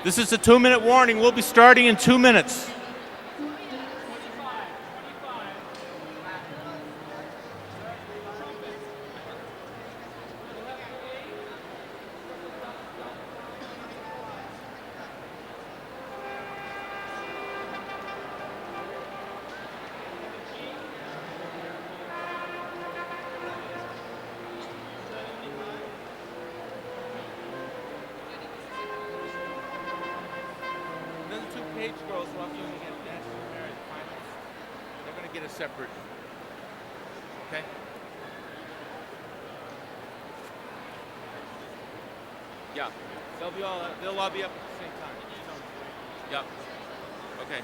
This is a 2-minute warning. We'll be starting in 2 minutes. Page girls who I'm doing at National Marriage Finals, they're going to get a separate, okay? Yeah, they'll all be up at the same time. Yep. Okay.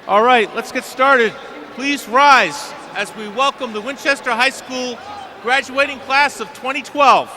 All right, let's get started. Please rise as we welcome the Winchester High School graduating class of 2012.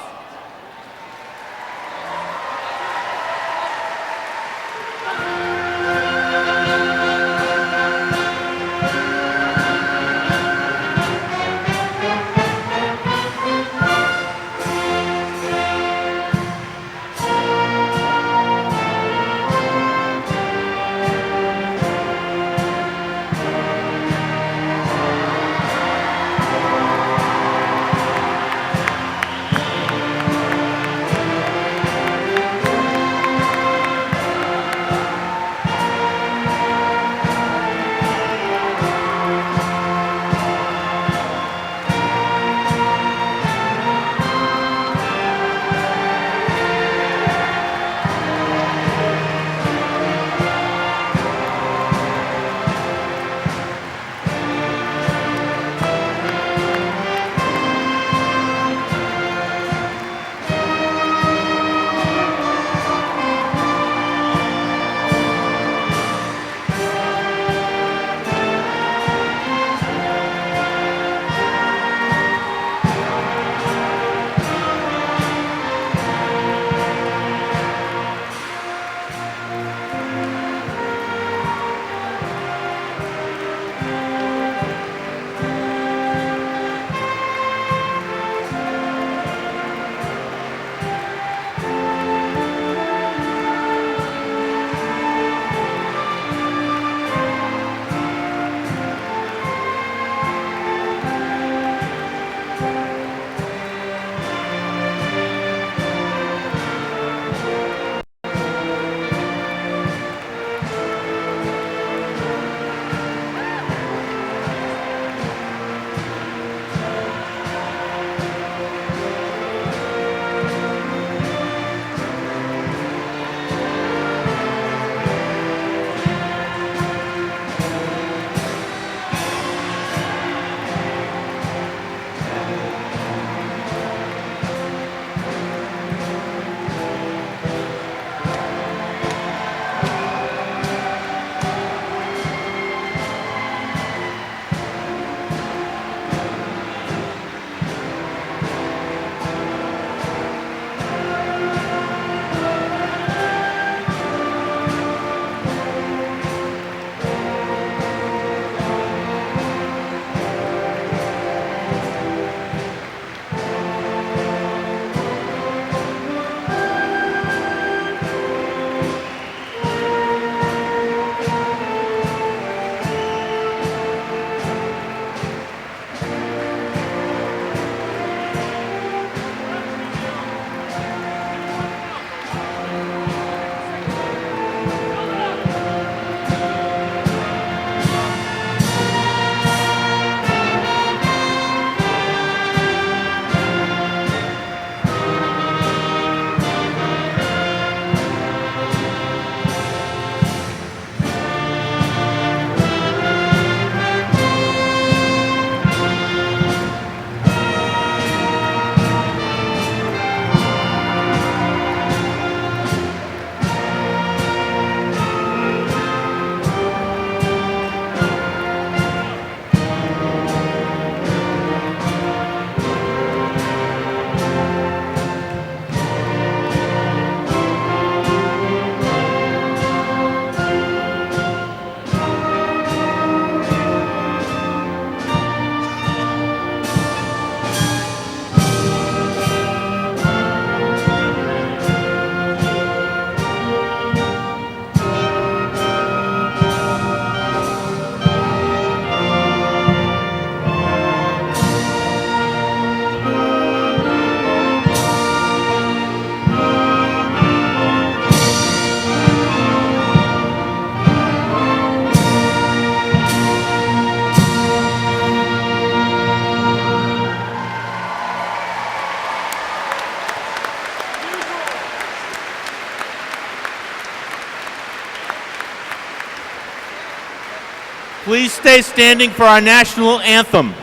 Please stay standing for our national anthem.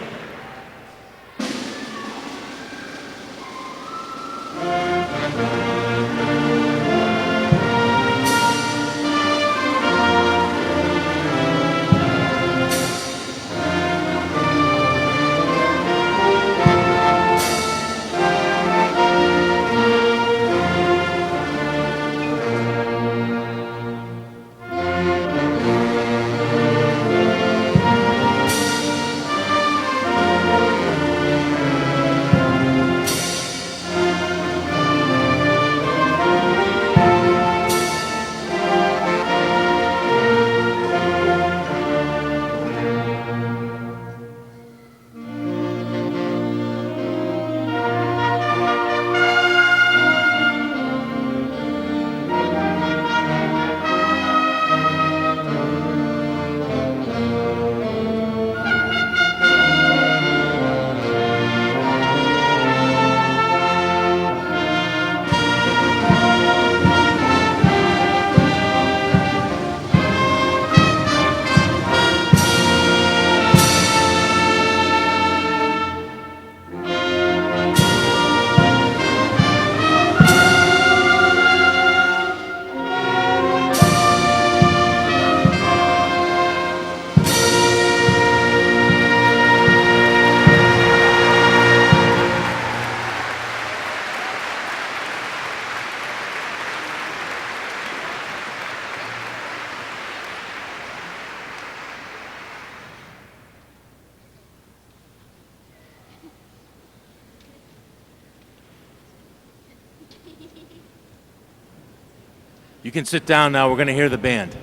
You can sit down now. We're going to hear the band.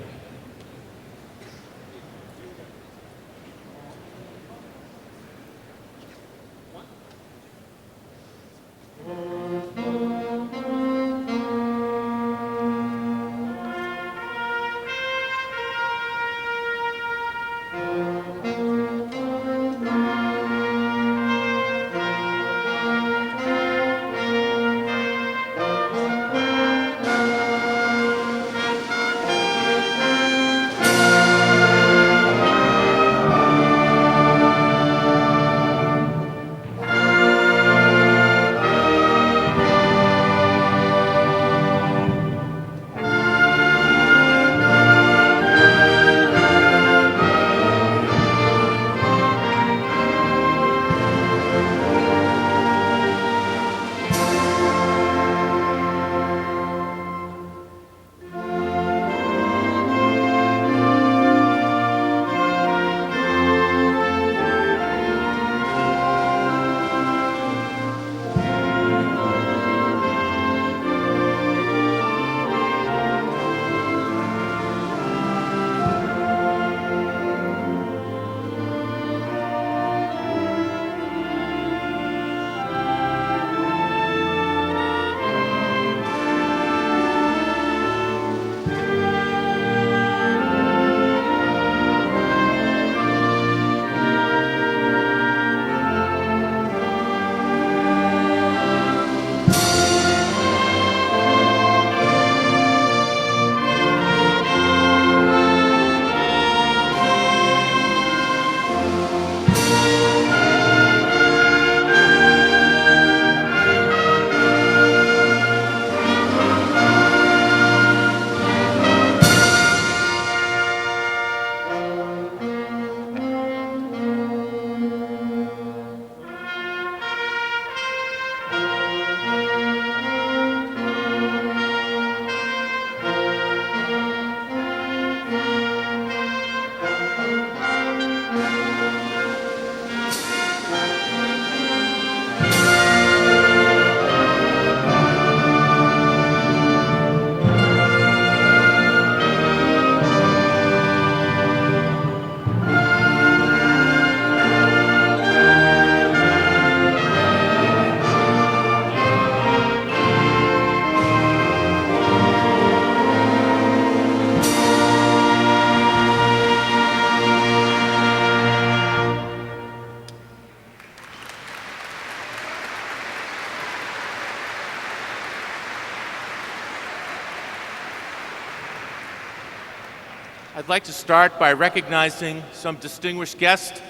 I'd like to start by recognizing some distinguished guests.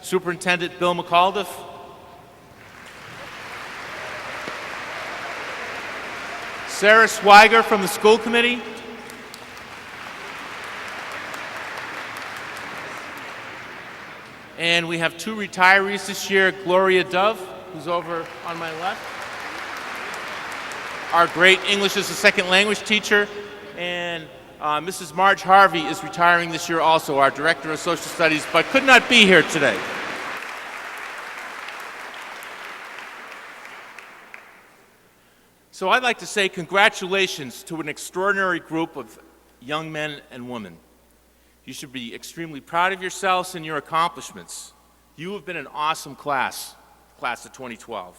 Superintendent Bill McAuliffe, Sarah Swiger from the school committee, and we have two retirees this year, Gloria Dove, who's over on my left, our great English as a second language teacher, and Mrs. Marge Harvey is retiring this year also, our Director of Social Studies, but could not be here today. So I'd like to say congratulations to an extraordinary group of young men and women. You should be extremely proud of yourselves and your accomplishments. You have been an awesome class of 2012.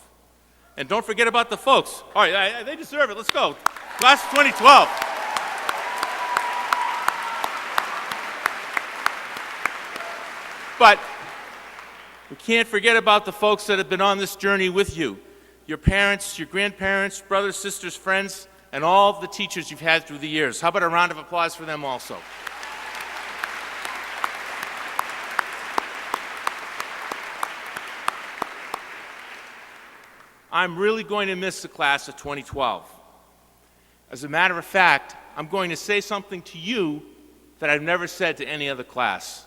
And don't forget about the folks. All right, they deserve it. Let's go. Class of 2012. But we can't forget about the folks that have been on this journey with you. Your parents, your grandparents, brothers, sisters, friends, and all the teachers you've had through the years. How about a round of applause for them also? I'm really going to miss the class of 2012. As a matter of fact, I'm going to say something to you that I've never said to any other class.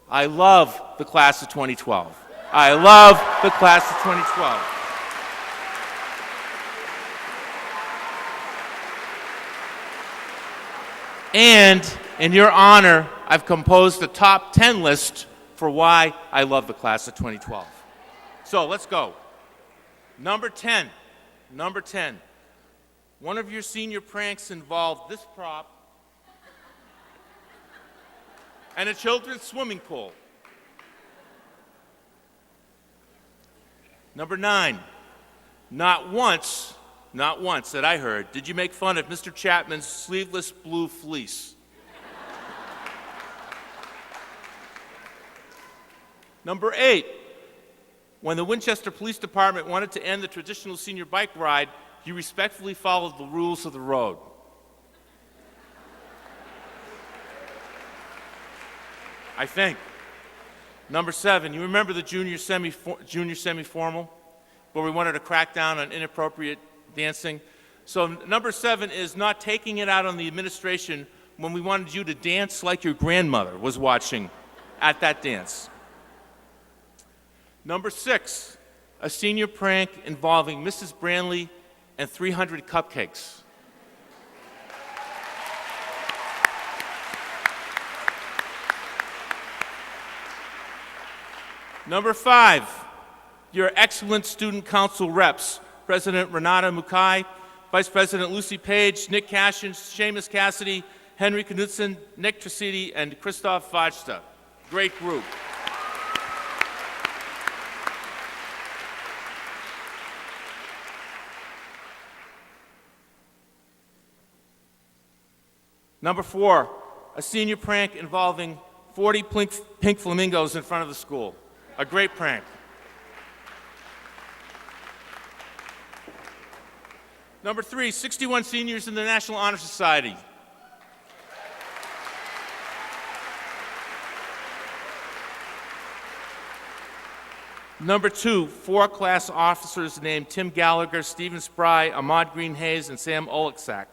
I love the class of 2012. I love the class of 2012. And in your honor, I've composed a top 10 list for why I love the class of 2012. So let's go. Number 10. One of your senior pranks involved this prop and a children's swimming pool. Number 9. Not once that I heard, did you make fun of Mr. Chapman's sleeveless blue fleece. Number 8, when the Winchester Police Department wanted to end the traditional senior bike ride, you respectfully followed the rules of the road. I think. Number 7, you remember the junior semi-formal, where we wanted to crack down on inappropriate dancing? So number 7 is not taking it out on the administration when we wanted you to dance like your grandmother was watching at that dance. Number 6, a senior prank involving Mrs. Branley and 300 cupcakes. Number 5, your excellent student council reps, President Renata Mukai, Vice President Lucy Page, Nick Cashin, Seamus Cassidy, Henry Knudsen, Nick Traciti, and Christoph Vajda. Great group. Number 4, a senior prank involving 40 pink flamingos in front of the school. A great prank. Number 3, 61 seniors in the National Honor Society. Number 2, 4 class officers named Tim Gallagher, Stephen Spry, Ahmad Green Hayes, and Sam Oleksak.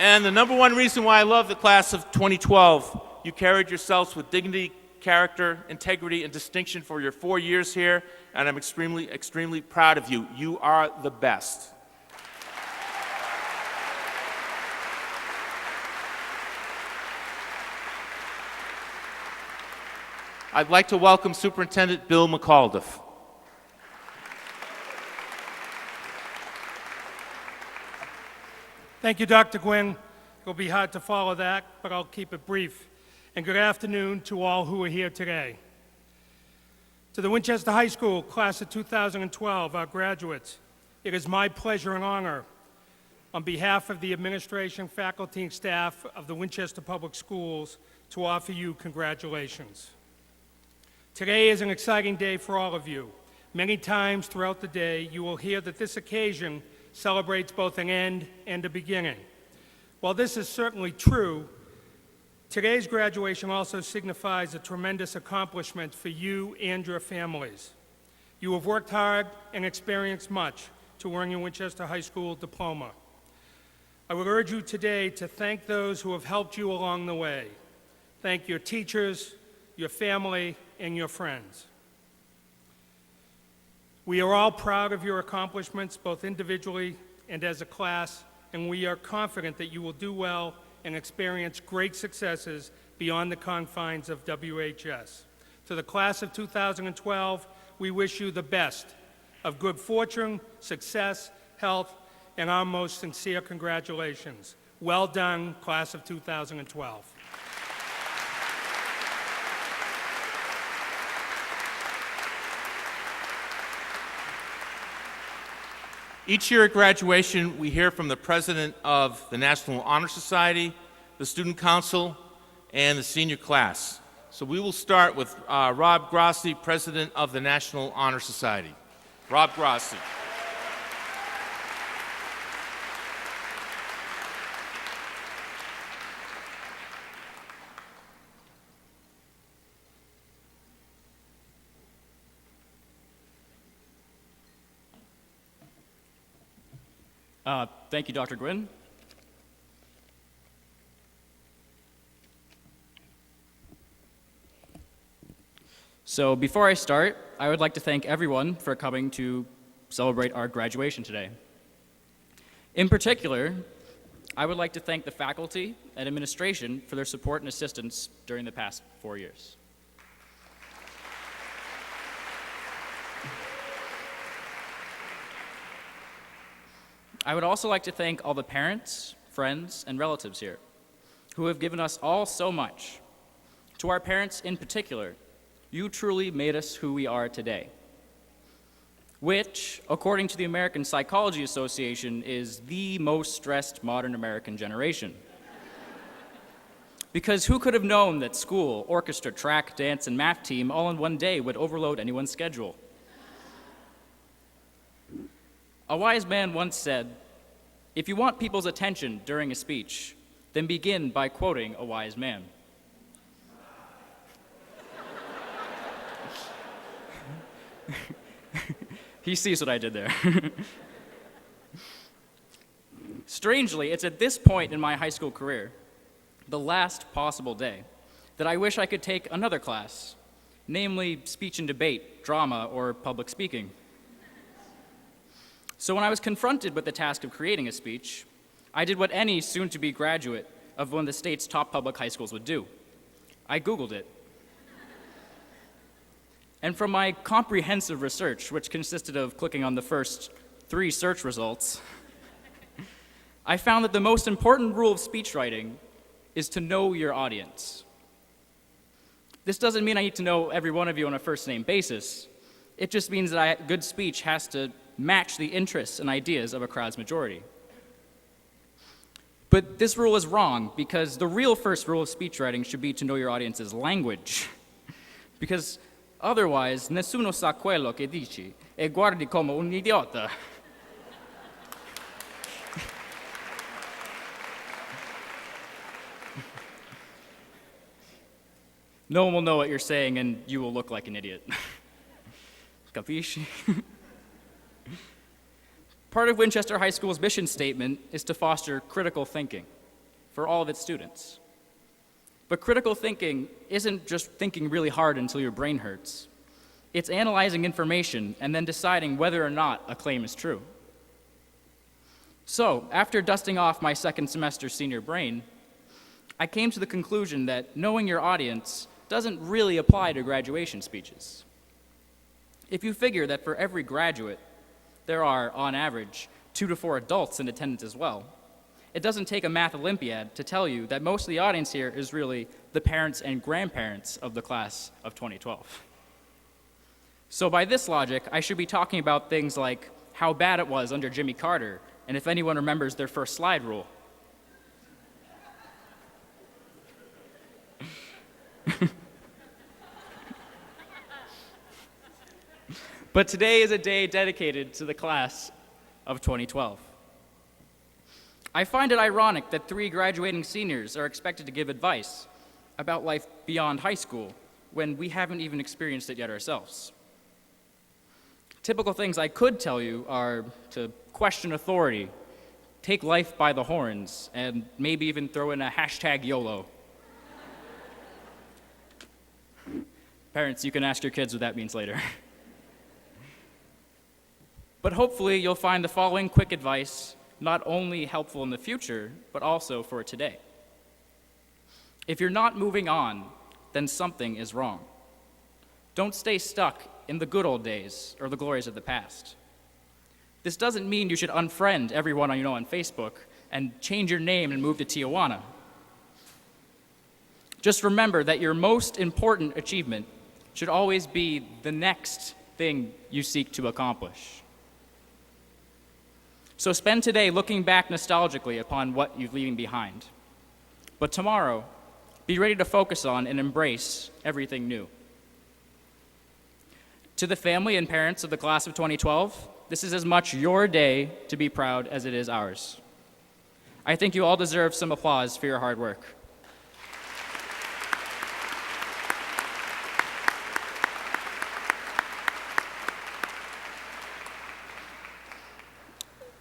And the number 1 reason why I love the class of 2012, you carried yourselves with dignity, character, integrity, and distinction for your 4 years here, and I'm extremely, extremely proud of you. You are the best. I'd like to welcome Superintendent Bill McAuliffe. Thank you, Dr. Gwynn. It'll be hard to follow that, but I'll keep it brief. And good afternoon to all who are here today. To the Winchester High School class of 2012, our graduates, it is my pleasure and honor, on behalf of the administration, faculty, and staff of the Winchester Public Schools, to offer you congratulations. Today is an exciting day for all of you. Many times throughout the day, you will hear that this occasion celebrates both an end and a beginning. While this is certainly true, today's graduation also signifies a tremendous accomplishment for you and your families. You have worked hard and experienced much to earn your Winchester High School diploma. I would urge you today to thank those who have helped you along the way. Thank your teachers, your family, and your friends. We are all proud of your accomplishments, both individually and as a class, and we are confident that you will do well and experience great successes beyond the confines of WHS. To the class of 2012, we wish you the best of good fortune, success, health, and our most sincere congratulations. Well done, class of 2012. Each year at graduation, we hear from the president of the National Honor Society, the Student Council, and the senior class. So we will start with Rob Grossi, president of the National Honor Society. Rob Grossi. Thank you, Dr. Gwynn. So before I start, I would like to thank everyone for coming to celebrate our graduation today. In particular, I would like to thank the faculty and administration for their support and assistance during the past 4 years. I would also like to thank all the parents, friends, and relatives here who have given us all so much. To our parents in particular, you truly made us who we are today, which, according to the American Psychology Association, is the most stressed modern American generation. Because who could have known that school, orchestra, track, dance, and math team all in one day would overload anyone's schedule? A wise man once said, "If you want people's attention during a speech, then begin by quoting a wise man." He sees what I did there. Strangely, it's at this point in my high school career, the last possible day, that I wish I could take another class, namely speech and debate, drama, or public speaking. So when I was confronted with the task of creating a speech, I did what any soon-to-be graduate of one of the state's top public high schools would do. I Googled it. And from my comprehensive research, which consisted of clicking on the first 3 search results, I found that the most important rule of speech writing is to know your audience. This doesn't mean I need to know every one of you on a first-name basis. It just means that a good speech has to match the interests and ideas of a crowd's majority. But this rule is wrong, because the real first rule of speech writing should be to know your audience's language. Because otherwise, nessuno sa quello che dici e guardi come un idiota. No one will know what you're saying, and you will look like an idiot. Capisci? Part of Winchester High School's mission statement is to foster critical thinking for all of its students. But critical thinking isn't just thinking really hard until your brain hurts. It's analyzing information and then deciding whether or not a claim is true. So, after dusting off my second semester senior brain, I came to the conclusion that knowing your audience doesn't really apply to graduation speeches. If you figure that for every graduate, there are, on average, 2 to 4 adults in attendance as well, it doesn't take a math Olympiad to tell you that most of the audience here is really the parents and grandparents of the class of 2012. So by this logic, I should be talking about things like how bad it was under Jimmy Carter, and if anyone remembers their first slide rule. But today is a day dedicated to the class of 2012. I find it ironic that 3 graduating seniors are expected to give advice about life beyond high school when we haven't even experienced it yet ourselves. Typical things I could tell you are to question authority, take life by the horns, and maybe even throw in a hashtag YOLO. Parents, you can ask your kids what that means later. But hopefully you'll find the following quick advice not only helpful in the future, but also for today. If you're not moving on, then something is wrong. Don't stay stuck in the good old days or the glories of the past. This doesn't mean you should unfriend everyone you know on Facebook and change your name and move to Tijuana. Just remember that your most important achievement should always be the next thing you seek to accomplish. So spend today looking back nostalgically upon what you're leaving behind. But tomorrow, be ready to focus on and embrace everything new. To the family and parents of the class of 2012, this is as much your day to be proud as it is ours. I think you all deserve some applause for your hard work.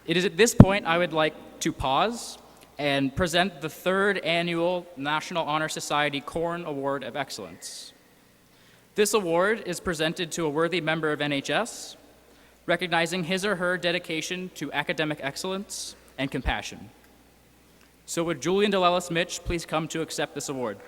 It is at this point I would like to pause and present the 3rd Annual National Honor Society Corn Award of Excellence. This award is presented to a worthy member of NHS, recognizing his or her dedication to academic excellence and compassion. So would Julian DeLellis Mitch please come to accept this award?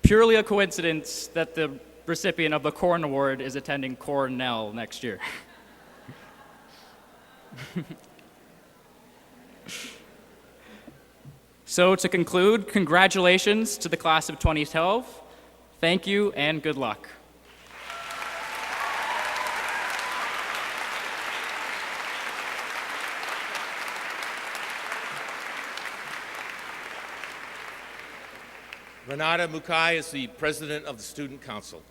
Purely a coincidence that the recipient of the Corn Award is attending Cornell next year. So to conclude, congratulations to the class of 2012. Thank you and good luck. Renata Mukai is the president of the Student Council.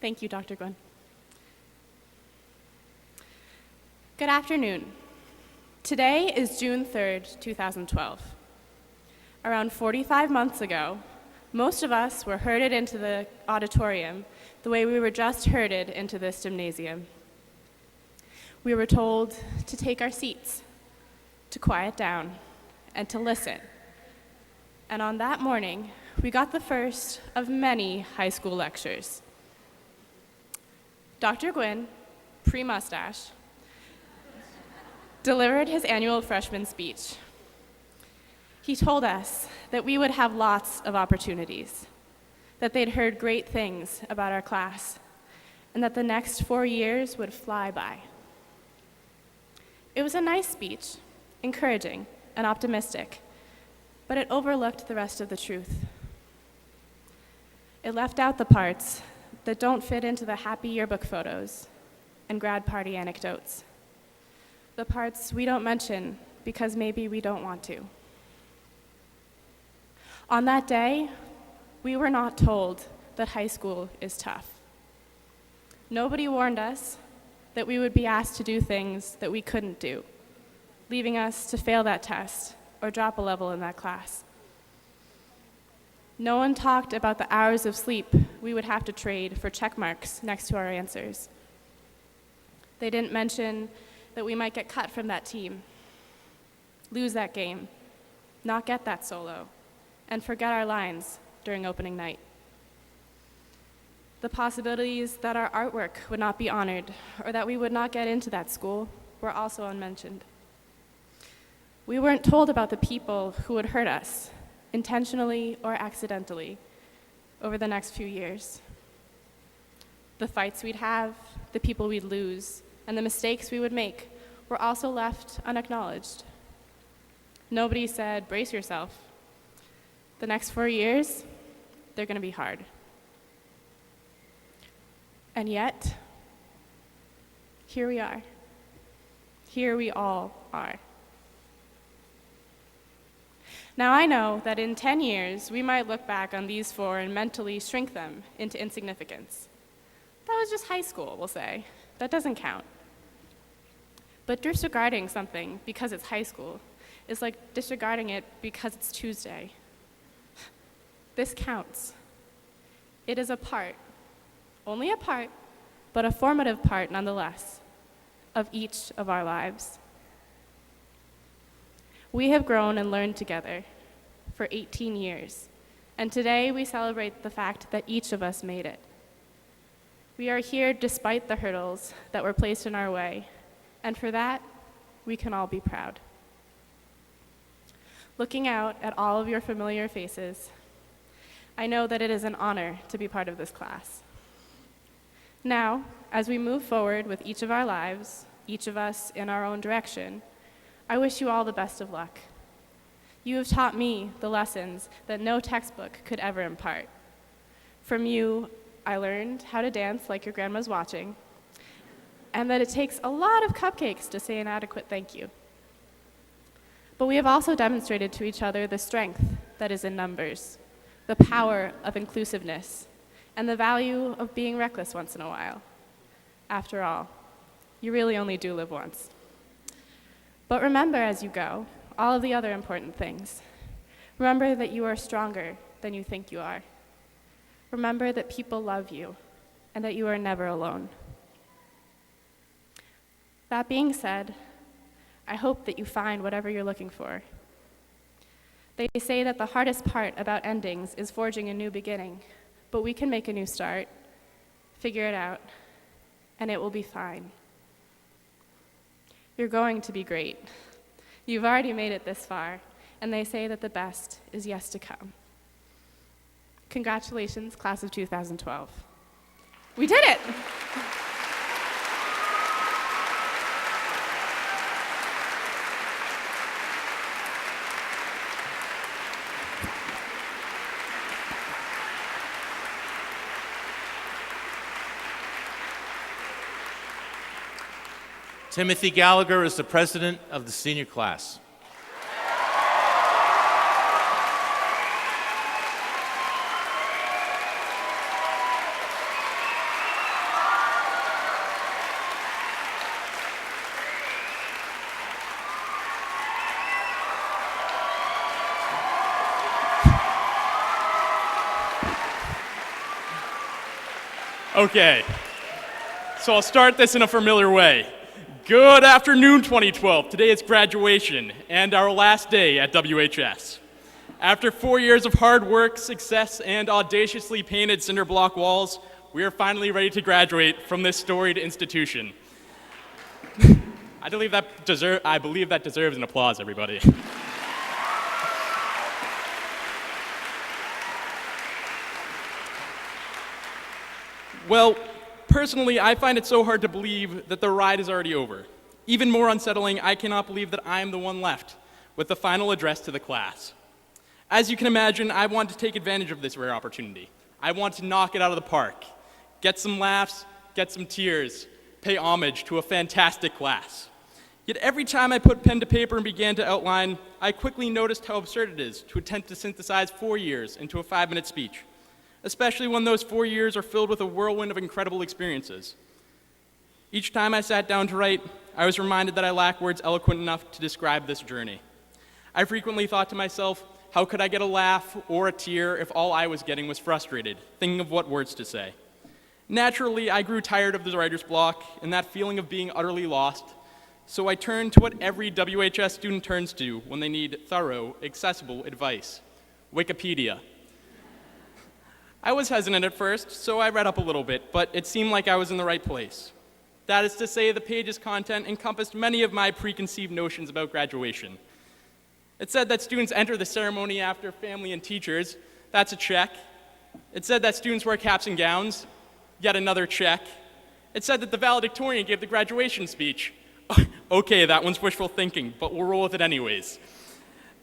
Thank you, Dr. Gwynn. Good afternoon. Today is June 3rd, 2012. Around 45 months ago, most of us were herded into the auditorium the way we were just herded into this gymnasium. We were told to take our seats, to quiet down, and to listen. And on that morning, we got the first of many high school lectures. Dr. Gwynn, pre-mustache, delivered his annual freshman speech. He told us that we would have lots of opportunities, that they'd heard great things about our class, and that the next 4 years would fly by. It was a nice speech, encouraging and optimistic, but it overlooked the rest of the truth. It left out the parts that don't fit into the happy yearbook photos and grad party anecdotes, the parts we don't mention because maybe we don't want to. On that day, we were not told that high school is tough. Nobody warned us that we would be asked to do things that we couldn't do, leaving us to fail that test or drop a level in that class. No one talked about the hours of sleep we would have to trade for check marks next to our answers. They didn't mention that we might get cut from that team, lose that game, not get that solo, and forget our lines during opening night. The possibilities that our artwork would not be honored or that we would not get into that school were also unmentioned. We weren't told about the people who would hurt us, intentionally or accidentally, over the next few years. The fights we'd have, the people we'd lose, and the mistakes we would make were also left unacknowledged. Nobody said, brace yourself. The next 4 years, they're going to be hard. And yet, here we are. Here we all are. Now I know that in 10 years, we might look back on these 4 and mentally shrink them into insignificance. That was just high school, we'll say. That doesn't count. But disregarding something because it's high school is like disregarding it because it's Tuesday. This counts. It is a part, only a part, but a formative part nonetheless, of each of our lives. We have grown and learned together for 18 years, and today we celebrate the fact that each of us made it. We are here despite the hurdles that were placed in our way, and for that, we can all be proud. Looking out at all of your familiar faces, I know that it is an honor to be part of this class. Now, as we move forward with each of our lives, each of us in our own direction, I wish you all the best of luck. You have taught me the lessons that no textbook could ever impart. From you, I learned how to dance like your grandma's watching, and that it takes a lot of cupcakes to say an adequate thank you. But we have also demonstrated to each other the strength that is in numbers, the power of inclusiveness, and the value of being reckless once in a while. After all, you really only do live once. But remember as you go all of the other important things. Remember that you are stronger than you think you are. Remember that people love you and that you are never alone. That being said, I hope that you find whatever you're looking for. They say that the hardest part about endings is forging a new beginning, but we can make a new start, figure it out, and it will be fine. You're going to be great. You've already made it this far, and they say that the best is yet to come. Congratulations, class of 2012. We did it! Timothy Gallagher is the president of the senior class. Okay, so I'll start this in a familiar way. Good afternoon, 2012. Today is graduation and our last day at WHS. After 4 years of hard work, success, and audaciously painted cinder block walls, we are finally ready to graduate from this storied institution. I believe that deserves an applause, everybody. Well, personally, I find it so hard to believe that the ride is already over. Even more unsettling, I cannot believe that I am the one left with the final address to the class. As you can imagine, I want to take advantage of this rare opportunity. I want to knock it out of the park, get some laughs, get some tears, pay homage to a fantastic class. Yet every time I put pen to paper and began to outline, I quickly noticed how absurd it is to attempt to synthesize 4 years into a 5-minute speech, especially when those 4 years are filled with a whirlwind of incredible experiences. Each time I sat down to write, I was reminded that I lack words eloquent enough to describe this journey. I frequently thought to myself, how could I get a laugh or a tear if all I was getting was frustrated, thinking of what words to say? Naturally, I grew tired of the writer's block and that feeling of being utterly lost, so I turned to what every WHS student turns to when they need thorough, accessible advice: Wikipedia. I was hesitant at first, so I read up a little bit, but it seemed like I was in the right place. That is to say, the page's content encompassed many of my preconceived notions about graduation. It said that students enter the ceremony after family and teachers. That's a check. It said that students wear caps and gowns. Yet another check. It said that the valedictorian gave the graduation speech. Okay, that one's wishful thinking, but we'll roll with it anyways.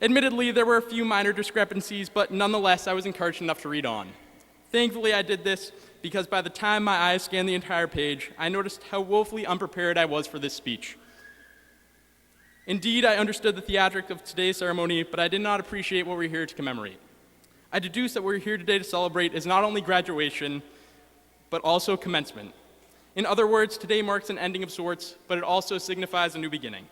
Admittedly, there were a few minor discrepancies, but nonetheless, I was encouraged enough to read on. Thankfully, I did this because by the time my eyes scanned the entire page, I noticed how woefully unprepared I was for this speech. Indeed, I understood the theatrics of today's ceremony, but I did not appreciate what we're here to commemorate. I deduced that what we're here today to celebrate is not only graduation, but also commencement. In other words, today marks an ending of sorts, but it also signifies a new beginning.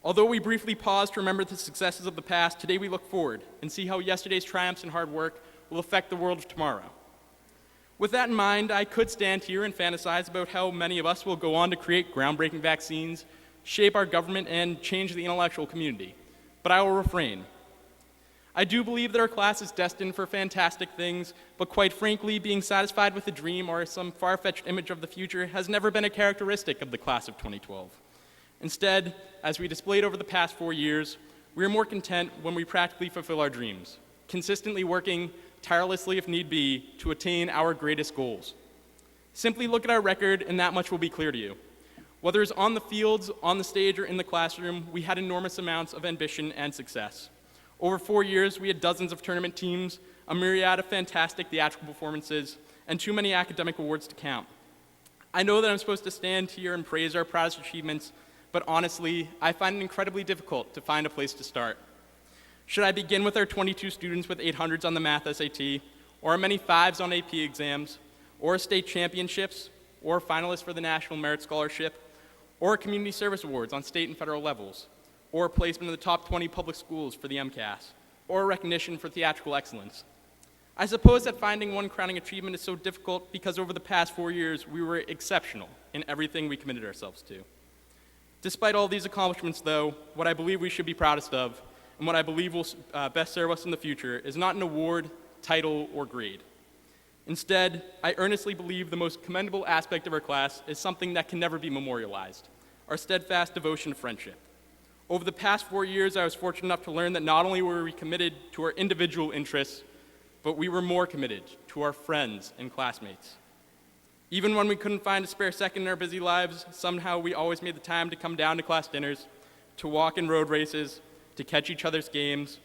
Although we briefly pause to remember the successes of the past, today we look forward and see how yesterday's triumphs and hard work will affect the world of tomorrow. With that in mind, I could stand here and fantasize about how many of us will go on to create groundbreaking vaccines, shape our government, and change the intellectual community, but I will refrain. I do believe that our class is destined for fantastic things, but quite frankly, being satisfied with a dream or some far-fetched image of the future has never been a characteristic of the class of 2012. Instead, as we displayed over the past 4 years, we are more content when we practically fulfill our dreams, consistently working tirelessly if need be to attain our greatest goals. Simply look at our record and that much will be clear to you. Whether it's on the fields, on the stage, or in the classroom, we had enormous amounts of ambition and success. Over 4 years, we had dozens of tournament teams, a myriad of fantastic theatrical performances, and too many academic awards to count. I know that I'm supposed to stand here and praise our proudest achievements, but honestly, I find it incredibly difficult to find a place to start. Should I begin with our 22 students with 800s on the math SAT, or our many 5s on AP exams, or state championships, or finalists for the National Merit Scholarship, or community service awards on state and federal levels, or placement in the top 20 public schools for the MCAS, or recognition for theatrical excellence? I suppose that finding one crowning achievement is so difficult because over the past 4 years, we were exceptional in everything we committed ourselves to. Despite all these accomplishments, though, what I believe we should be proudest of, and what I believe will best serve us in the future, is not an award, title, or grade. Instead, I earnestly believe the most commendable aspect of our class is something that can never be memorialized: our steadfast devotion to friendship. Over the past 4 years, I was fortunate enough to learn that not only were we committed to our individual interests, but we were more committed to our friends and classmates. Even when we couldn't find a spare second in our busy lives, somehow we always made the time to come down to class dinners, to walk in road races, to catch each other's games,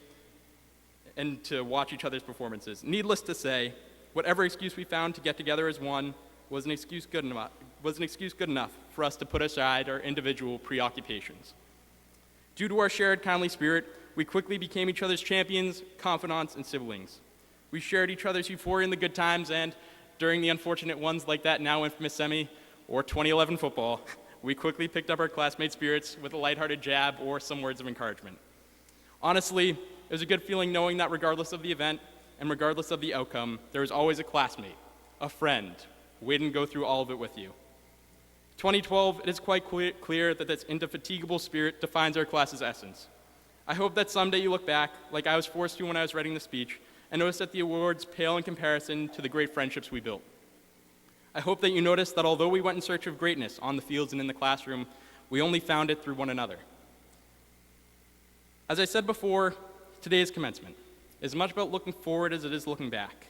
and to watch each other's performances. Needless to say, whatever excuse we found to get together as one was an excuse good enough for us to put aside our individual preoccupations. Due to our shared kindly spirit, we quickly became each other's champions, confidants, and siblings. We shared each other's euphoria in the good times, and during the unfortunate ones like that now infamous semi or 2011 football, we quickly picked up our classmates' spirits with a lighthearted jab or some words of encouragement. Honestly, it was a good feeling knowing that regardless of the event and regardless of the outcome, there was always a classmate, a friend, waiting to go through all of it with you. 2012, it is quite clear that this indefatigable spirit defines our class's essence. I hope that someday you look back, like I was forced to when I was writing the speech, and notice that the awards pale in comparison to the great friendships we built. I hope that you notice that although we went in search of greatness on the fields and in the classroom, we only found it through one another. As I said before, today is commencement. It is much about looking forward as it is looking back.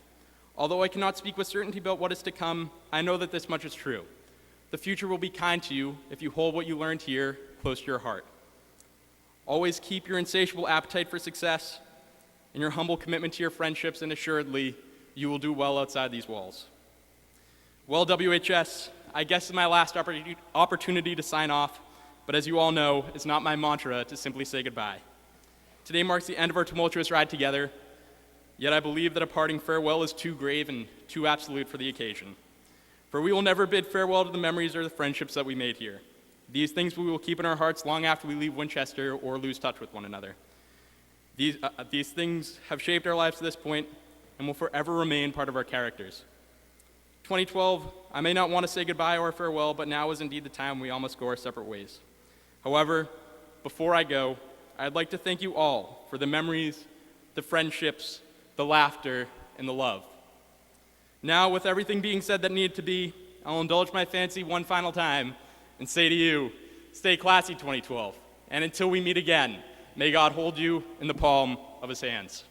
Although I cannot speak with certainty about what is to come, I know that this much is true. The future will be kind to you if you hold what you learned here close to your heart. Always keep your insatiable appetite for success and your humble commitment to your friendships, and assuredly, you will do well outside these walls. Well, WHS, I guess it's my last opportunity to sign off, but as you all know, it's not my mantra to simply say goodbye. Today marks the end of our tumultuous ride together, yet I believe that a parting farewell is too grave and too absolute for the occasion. For we will never bid farewell to the memories or the friendships that we made here. These things we will keep in our hearts long after we leave Winchester or lose touch with one another. These things have shaped our lives to this point and will forever remain part of our characters. 2012, I may not want to say goodbye or farewell, but now is indeed the time we all must go our separate ways. However, before I go, I'd like to thank you all for the memories, the friendships, the laughter, and the love. Now, with everything being said that needed to be, I'll indulge my fancy one final time and say to you, stay classy 2012. And until we meet again, May God hold you in the palm of his hands.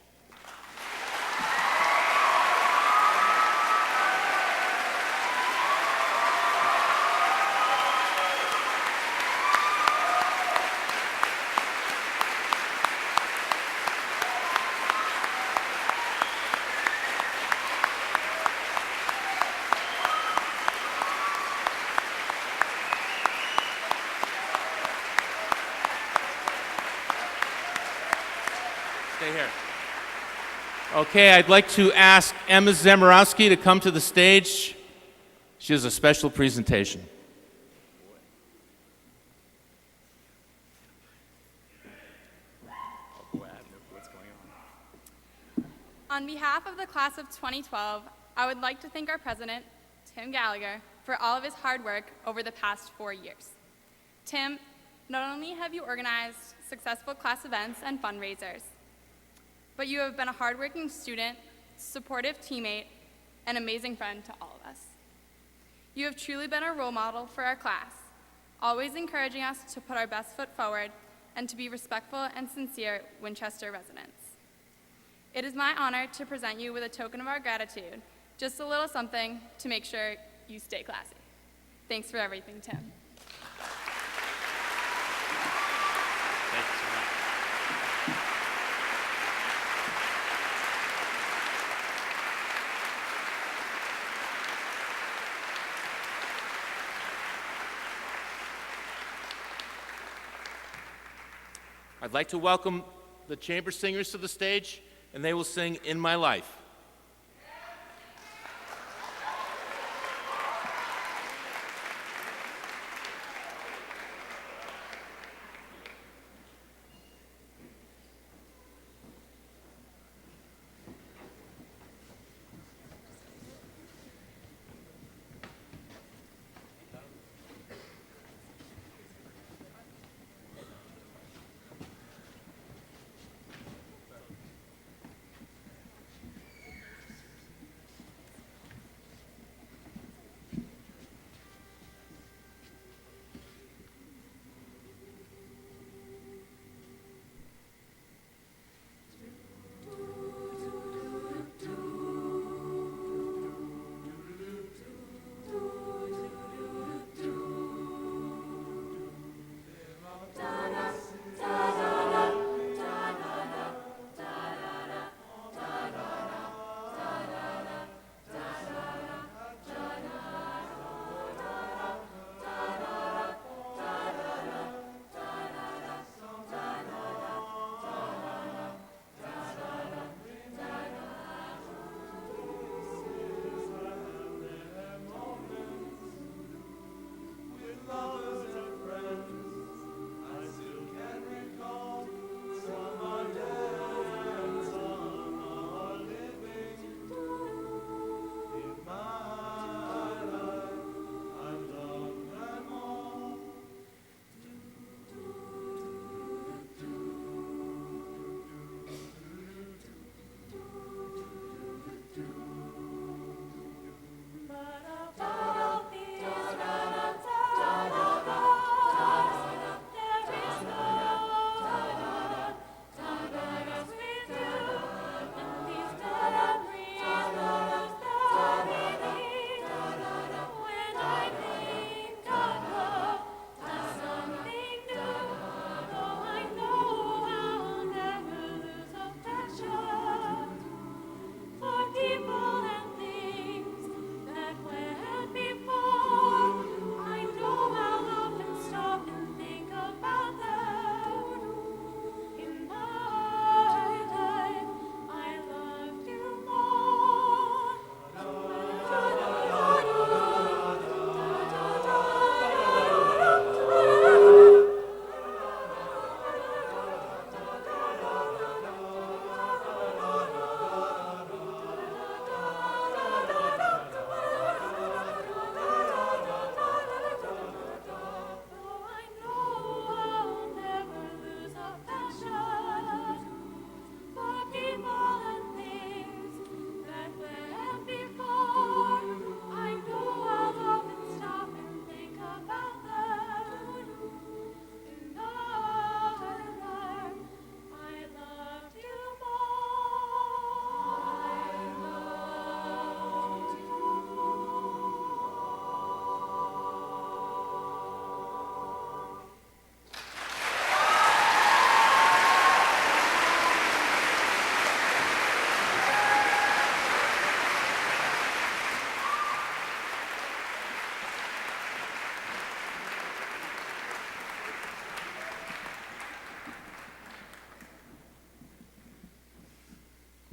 Stay here. Okay, I'd like to ask Emma Zamorowski to come to the stage. She has a special presentation. On behalf of the class of 2012, I would like to thank our president, Tim Gallagher, for all of his hard work over the past 4 years. Tim, not only have you organized successful class events and fundraisers, but you have been a hardworking student, supportive teammate, and amazing friend to all of us. You have truly been a role model for our class, always encouraging us to put our best foot forward and to be respectful and sincere Winchester residents. It is my honor to present you with a token of our gratitude, just a little something to make sure you stay classy. Thanks for everything, Tim. Thank you so much. I'd like to welcome the chamber singers to the stage, and they will sing In My Life.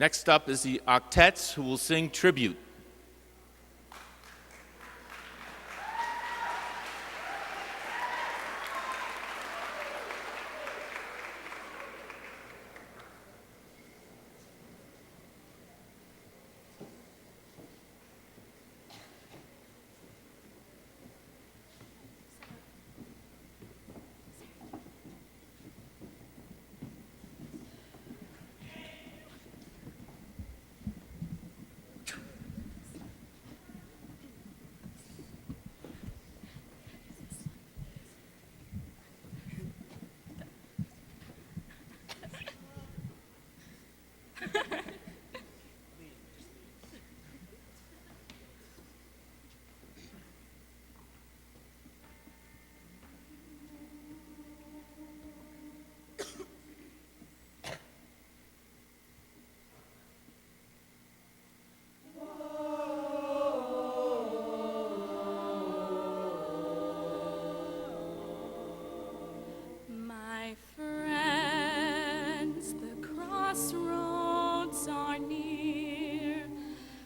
Next up is the octets, who will sing tribute. My friends, the crossroads are near.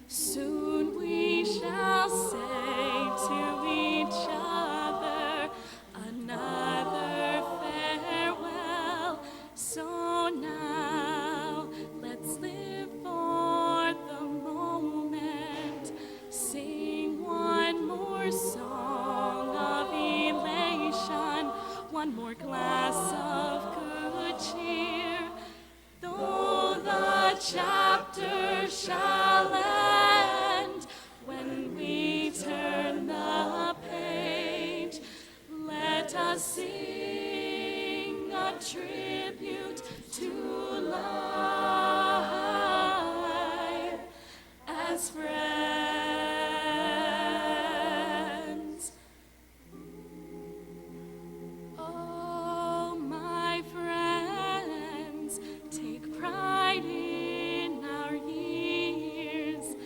Soon we shall say to each other another farewell. So now let's live for the moment. Sing one more song of elation, one more glass of good cheer. Though the chapter shall end, when we turn the page, let us sing a tribute to life as friends. Oh, my friends, take pride in our years.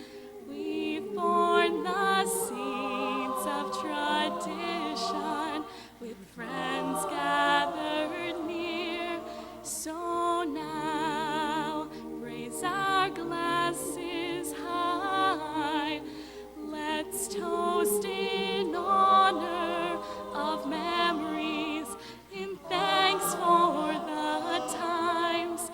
We've borne the seeds of tradition with friends gathered near. So now raise our glasses high. Let's toast in honor of memories, in thanks for the times.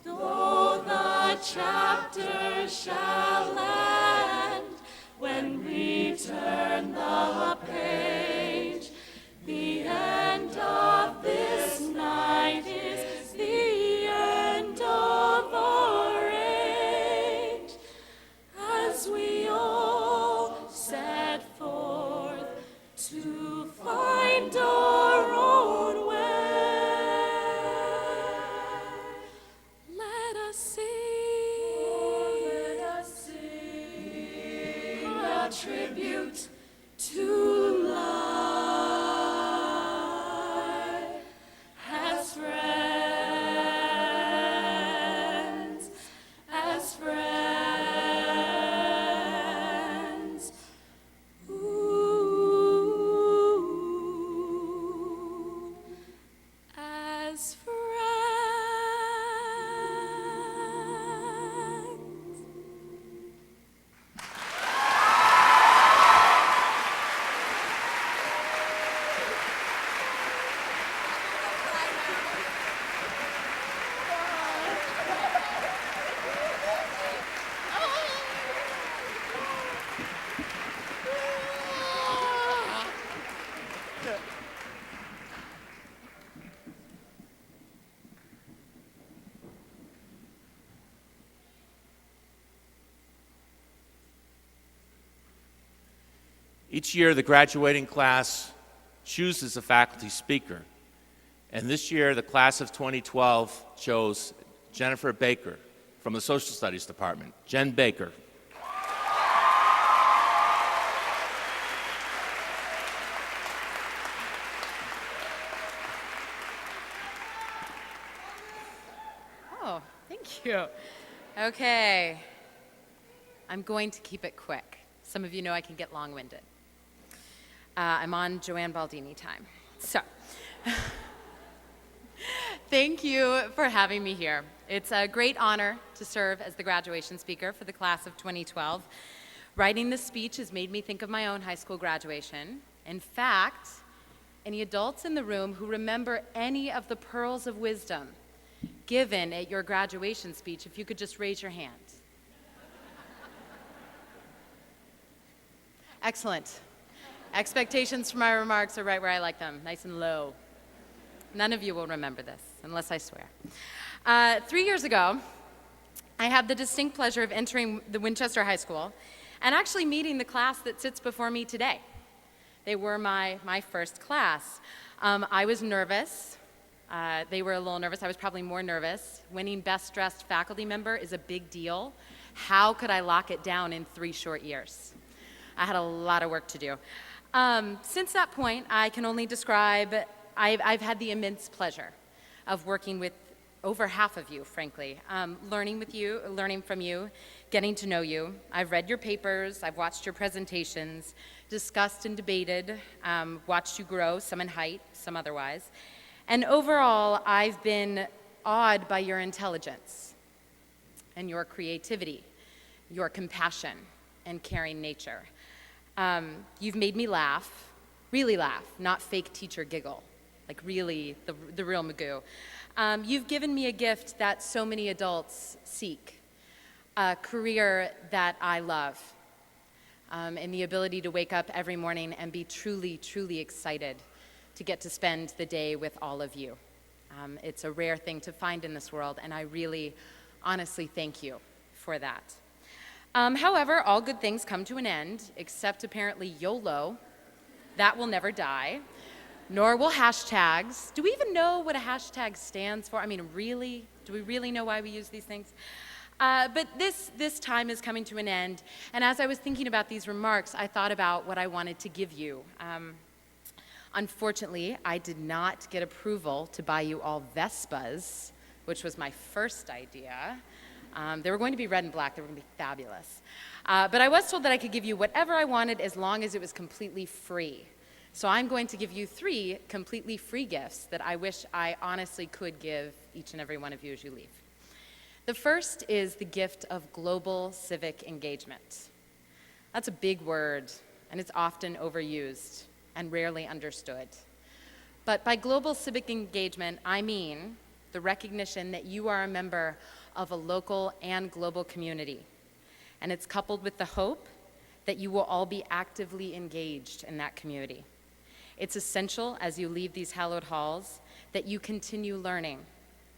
Though the chapter shall end, when we turn the page, the end of this night is the end of our age, as we all set forth to find our own way. Let us sing a tribute to life as friends, as friends. Ooh, as friends. Each year, the graduating class chooses a faculty speaker. And this year, the class of 2012 chose Jennifer Baker from the Social Studies Department. Jen Baker. Oh, thank you. Okay. I'm going to keep it quick. Some of you know I can get long-winded. I'm on Joanne Baldini time. So, Thank you for having me here. It's a great honor to serve as the graduation speaker for the class of 2012. Writing this speech has made me think of my own high school graduation. In fact, any adults in the room who remember any of the pearls of wisdom given at your graduation speech, if you could just raise your hand. Excellent. Expectations for my remarks are right where I like them, nice and low. None of you will remember this, unless I swear. 3 years ago, I had the distinct pleasure of entering the Winchester High School and actually meeting the class that sits before me today. They were my first class. I was nervous. They were a little nervous. I was probably more nervous. Winning Best Dressed Faculty Member is a big deal. How could I lock it down in 3 short years? I had a lot of work to do. Since that point, I can only describe, I've had the immense pleasure of working with over half of you, frankly, learning with you, learning from you, getting to know you. I've read your papers, I've watched your presentations, discussed and debated, watched you grow, some in height, some otherwise. And overall, I've been awed by your intelligence and your creativity, your compassion and caring nature. You've made me laugh, really laugh, not fake teacher giggle, like really the real Magoo. You've given me a gift that so many adults seek, a career that I love, and the ability to wake up every morning and be truly, truly excited to get to spend the day with all of you. It's a rare thing to find in this world, and I really, honestly thank you for that. However, all good things come to an end, except apparently YOLO. That will never die. Nor will hashtags. Do we even know what a hashtag stands for? I mean, really? Do we really know why we use these things? But this time is coming to an end, and as I was thinking about these remarks, I thought about what I wanted to give you. Unfortunately, I did not get approval to buy you all Vespas, which was my first idea. They were going to be red and black. They were going to be fabulous. But I was told that I could give you whatever I wanted as long as it was completely free. So I'm going to give you 3 completely free gifts that I wish I honestly could give each and every one of you as you leave. The first is the gift of global civic engagement. That's a big word, and it's often overused and rarely understood. But by global civic engagement, I mean the recognition that you are a member of a local and global community. And it's coupled with the hope that you will all be actively engaged in that community. It's essential as you leave these hallowed halls that you continue learning,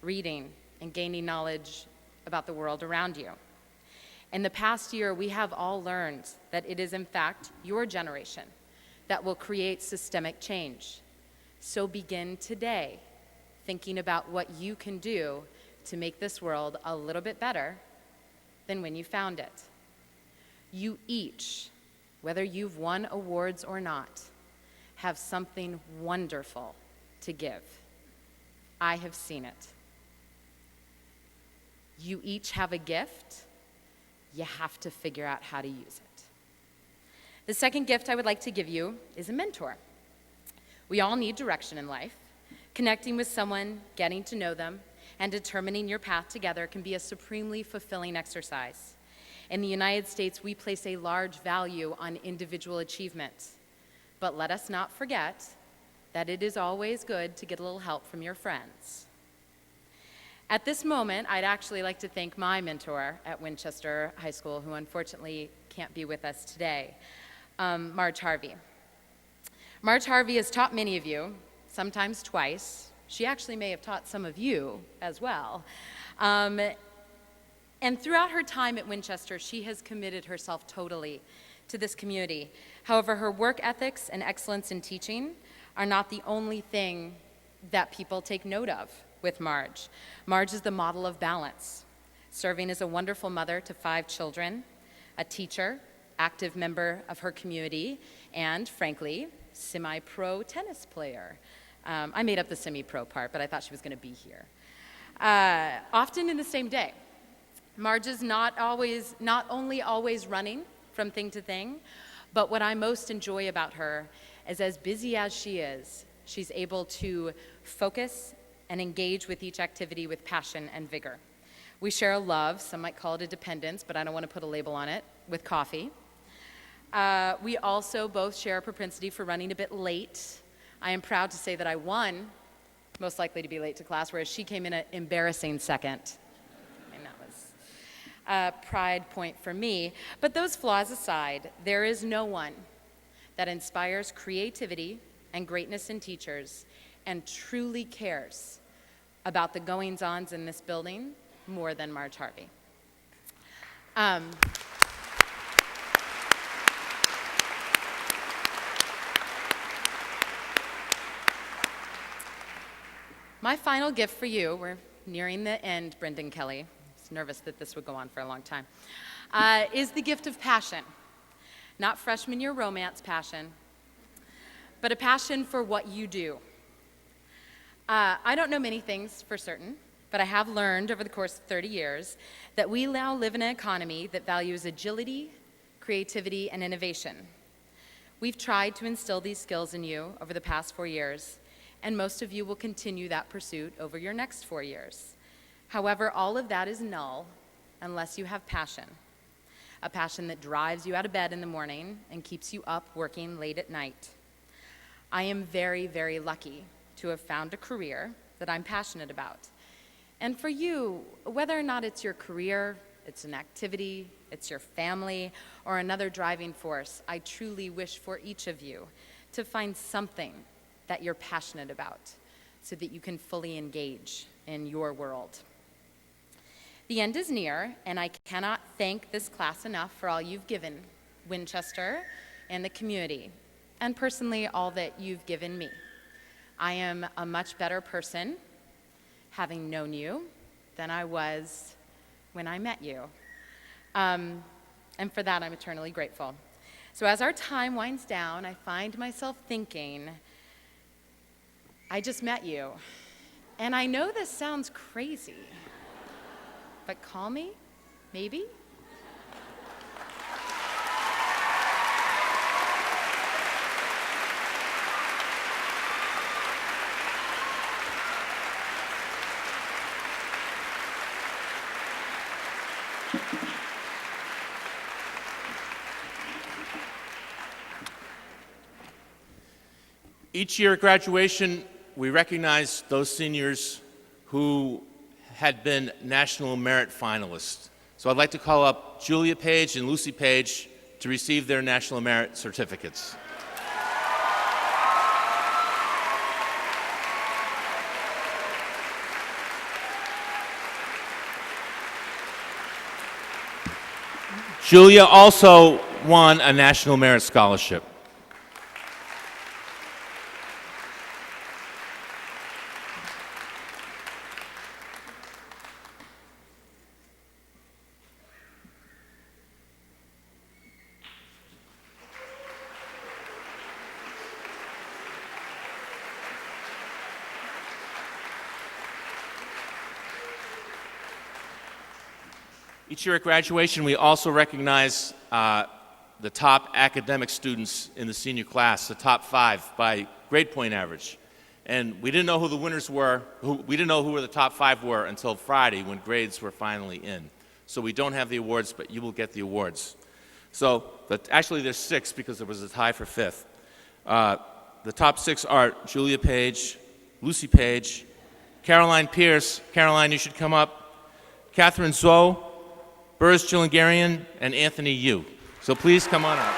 reading, and gaining knowledge about the world around you. In the past year, we have all learned that it is in fact your generation that will create systemic change. So begin today thinking about what you can do to make this world a little bit better than when you found it. You each, whether you've won awards or not, have something wonderful to give. I have seen it. You each have a gift. You have to figure out how to use it. The second gift I would like to give you is a mentor. We all need direction in life. Connecting with someone, getting to know them, and determining your path together can be a supremely fulfilling exercise. In the United States, we place a large value on individual achievement. But let us not forget that it is always good to get a little help from your friends. At this moment, I'd actually like to thank my mentor at Winchester High School, who unfortunately can't be with us today, Marge Harvey. Marge Harvey has taught many of you, sometimes twice. She actually may have taught some of you as well. And throughout her time at Winchester, she has committed herself totally to this community. However, her work ethics and excellence in teaching are not the only thing that people take note of with Marge. Marge is the model of balance, serving as a wonderful mother to 5 children, a teacher, active member of her community, and frankly, semi-pro tennis player. I made up the semi-pro part, but I thought she was going to be here. Often in the same day. Marge is not only always running from thing to thing, but what I most enjoy about her is as busy as she is, she's able to focus and engage with each activity with passion and vigor. We share a love, some might call it a dependence, but I don't want to put a label on it, with coffee. We also both share a propensity for running a bit late. I am proud to say that I won, most likely to be late to class, whereas she came in an embarrassing second. And that was a pride point for me. But those flaws aside, there is no one that inspires creativity and greatness in teachers and truly cares about the goings-ons in this building more than Marge Harvey. My final gift for you, we're nearing the end, Brendan Kelly, I was nervous that this would go on for a long time, is the gift of passion. Not freshman year romance passion, but a passion for what you do. I don't know many things for certain, but I have learned over the course of 30 years that we now live in an economy that values agility, creativity, and innovation. We've tried to instill these skills in you over the past 4 years, and most of you will continue that pursuit over your next 4 years. However, all of that is null unless you have passion, a passion that drives you out of bed in the morning and keeps you up working late at night. I am very, very lucky to have found a career that I'm passionate about. And for you, whether or not it's your career, it's an activity, it's your family, or another driving force, I truly wish for each of you to find something that you're passionate about so that you can fully engage in your world. The end is near, and I cannot thank this class enough for all you've given Winchester and the community, and personally all that you've given me. I am a much better person having known you than I was when I met you. And for that, I'm eternally grateful. So as our time winds down, I find myself thinking, I just met you. And I know this sounds crazy, but call me, maybe? Each year at graduation, we recognize those seniors who had been National Merit finalists. So I'd like to call up Julia Page and Lucy Page to receive their National Merit certificates. Julia also won a National Merit Scholarship. Each year at graduation, we also recognize the top academic students in the senior class, the top 5 by grade point average. And we didn't know who the winners were, we didn't know who the top 5 were until Friday when grades were finally in. So we don't have the awards, but you will get the awards. So, actually there's 6 because there was a tie for 5th. The top 6 are Julia Page, Lucy Page, Caroline Pierce, Caroline, you should come up, Catherine Zoe, Burris Chilingarian, and Anthony Yu. So please come on up.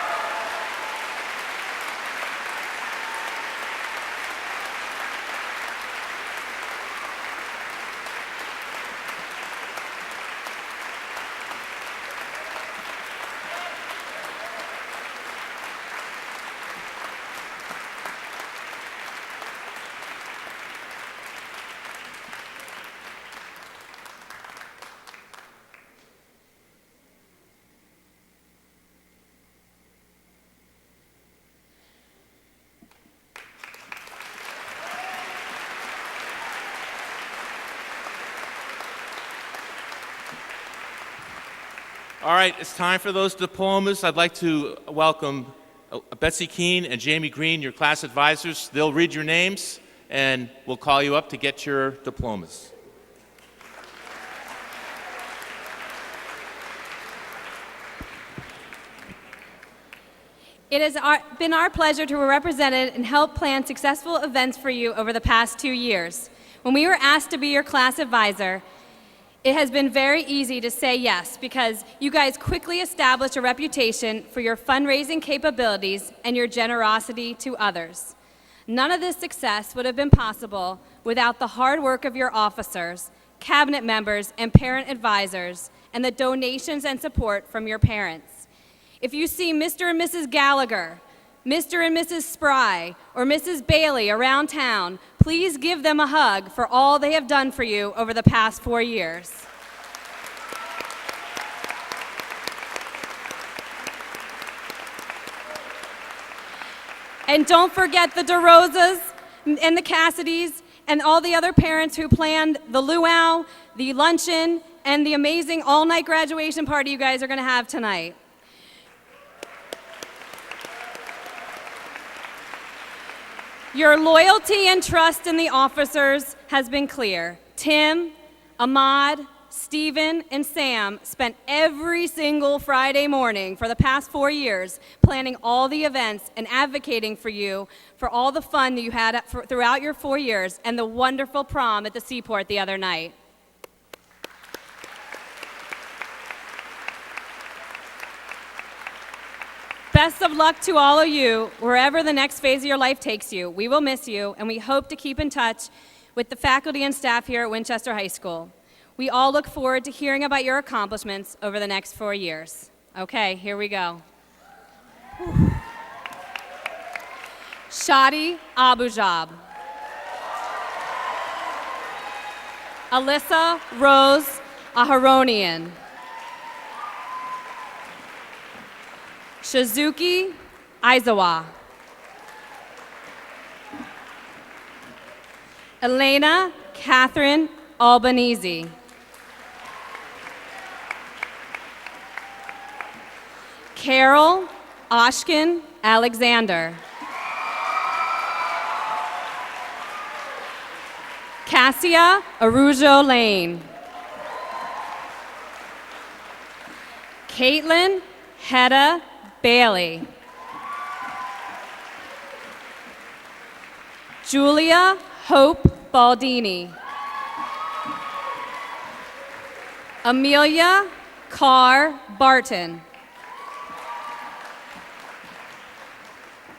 All right, it's time for those diplomas. I'd like to welcome Betsy Keene and Jamie Green, your class advisors. They'll read your names, and we'll call you up to get your diplomas. It has been our pleasure to represent and help plan successful events for you over the past 2 years. When we were asked to be your class advisor, it has been very easy to say yes because you guys quickly established a reputation for your fundraising capabilities and your generosity to others. None of this success would have been possible without the hard work of your officers, cabinet members, and parent advisors, and the donations and support from your parents. If you see Mr. and Mrs. Gallagher, Mr. and Mrs. Spry, or Mrs. Bailey around town, please give them a hug for all they have done for you over the past 4 years. And don't forget the DeRosas and the Cassidys and all the other parents who planned the luau, the luncheon, and the amazing all-night graduation party you guys are going to have tonight. Your loyalty and trust in the officers has been clear. Tim, Ahmad, Stephen, and Sam spent every single Friday morning for the past 4 years planning all the events and advocating for you for all the fun that you had throughout your 4 years and the wonderful prom at the Seaport the other night. Best of luck to all of you, wherever the next phase of your life takes you. We will miss you, and we hope to keep in touch with the faculty and staff here at Winchester High School. We all look forward to hearing about your accomplishments over the next 4 years. Okay, here we go. Shadi Abujab. Alyssa Rose Aharonian. Shizuki Aizawa. Elena Catherine Albanese. Carol Oshkin Alexander. Cassia Arujo Lane. Caitlin Hedda Bailey. Julia Hope Baldini. Amelia Carr Barton.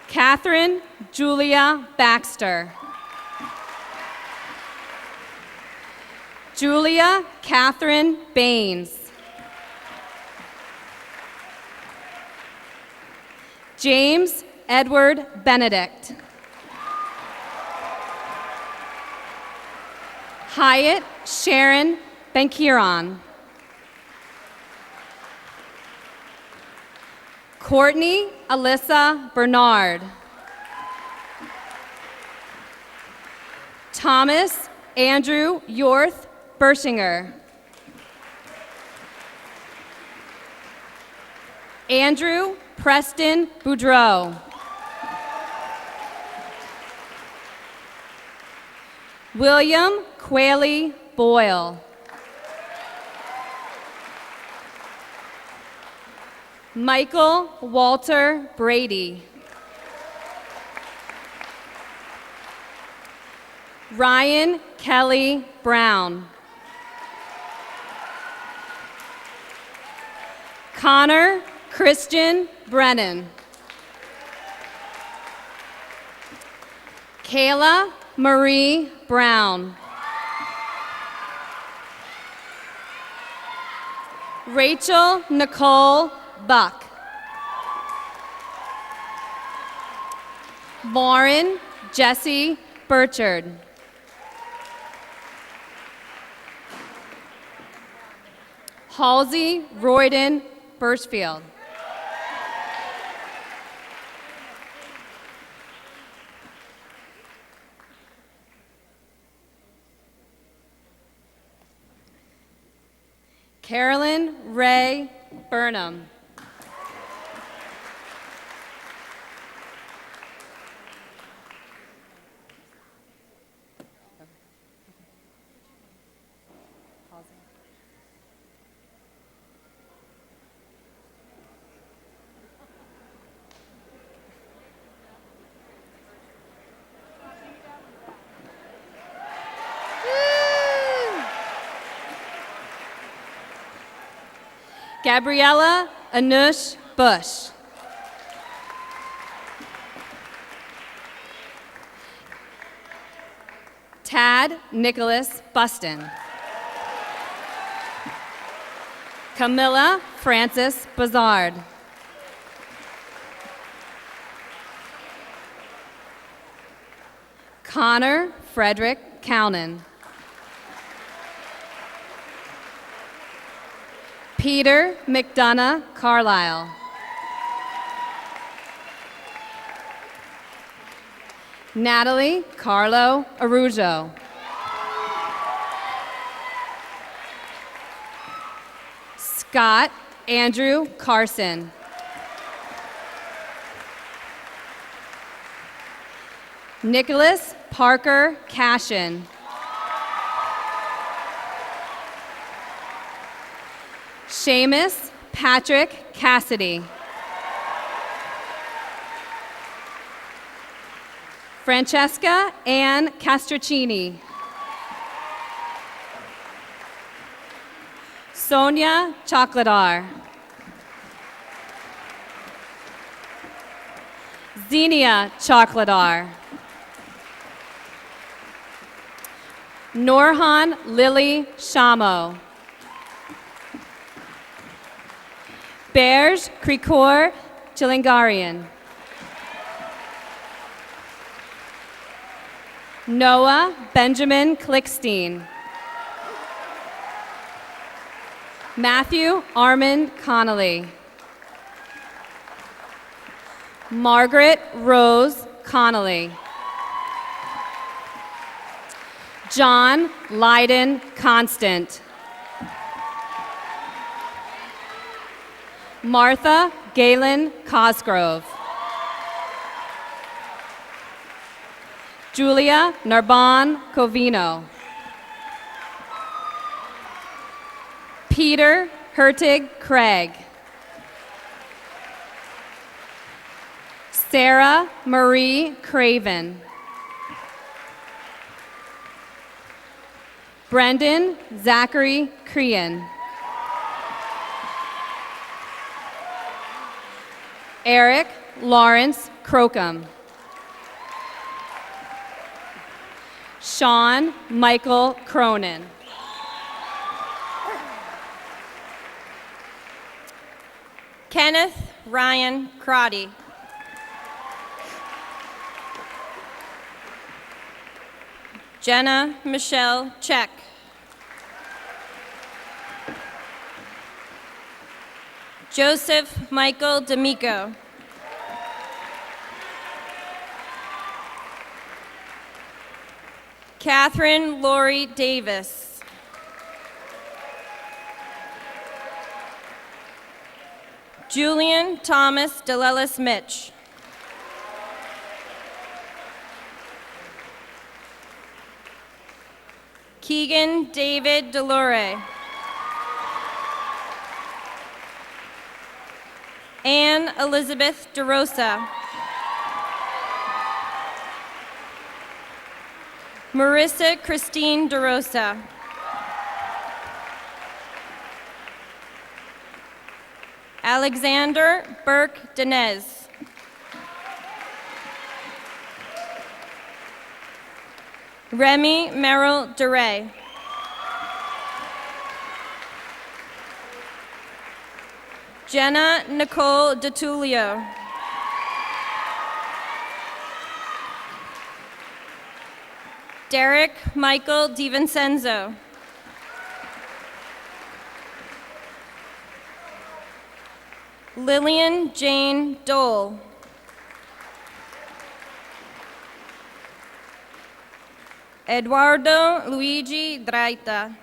Catherine Julia Baxter. Julia Catherine Baines. James Edward Benedict. Hyatt Sharon Benkiron. Courtney Alyssa Bernard. Thomas Andrew Yorth Bershinger. Andrew Preston Boudreau. William Quayle Boyle. Michael Walter Brady. Ryan Kelly Brown. Connor Christian Brennan. Kayla Marie Brown. Rachel Nicole Buck. Lauren Jesse Burchard. Halsey Royden Birchfield. Carolyn Ray Burnham. Gabriella Anush Bush. Tad Nicholas Buston. Camilla Francis Bazard. Connor Frederick Cownan. Peter McDonough Carlisle. Natalie Carlo Arujo. Scott Andrew Carson. Nicholas Parker Cashin. Seamus Patrick Cassidy. Francesca Ann Castrocini. Sonia Chocolatar. Xenia Chocolatar. Norhan Lily Shamo. Berge Krikor Chilingarian. Noah Benjamin Klickstein. Matthew Armand Connolly. Margaret Rose Connolly. John Lyden Constant. Martha Galen Cosgrove. Julia Narbonne Covino. Peter Hertig Craig. Sarah Marie Craven. Brendan Zachary Crean. Eric Lawrence Crocum. Sean Michael Cronin. Kenneth Ryan Crotty. Jenna Michelle Check. Joseph Michael D'Amico. Catherine Lori Davis. Julian Thomas DeLellis Mitch. Keegan David Delore. Anne Elizabeth DeRosa. Marissa Christine DeRosa. Alexander Burke Dinez. Remy Merrill DeRay. Jenna Nicole DeTulio. Derek Michael DiVincenzo. Lillian Jane Dole. Eduardo Luigi Draita.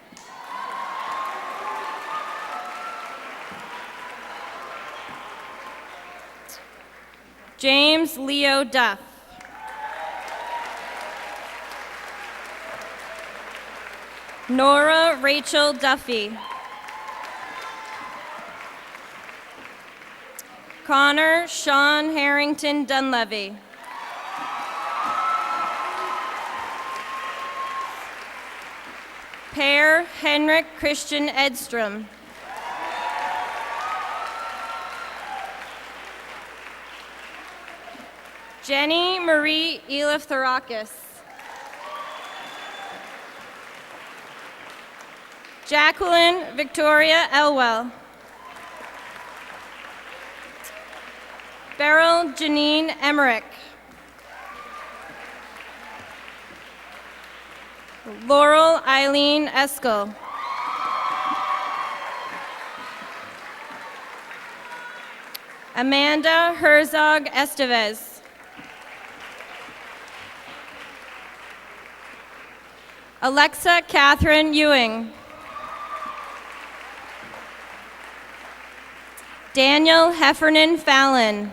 James Leo Duff. Nora Rachel Duffy. Connor Sean Harrington Dunlevy. Per Henrik Christian Edstrom. Jenny Marie Eleftherakis. Jacqueline Victoria Elwell. Beryl Janine Emmerich. Laurel Eileen Eskel. Amanda Herzog Estevez. Alexa Catherine Ewing. Daniel Heffernan Fallon.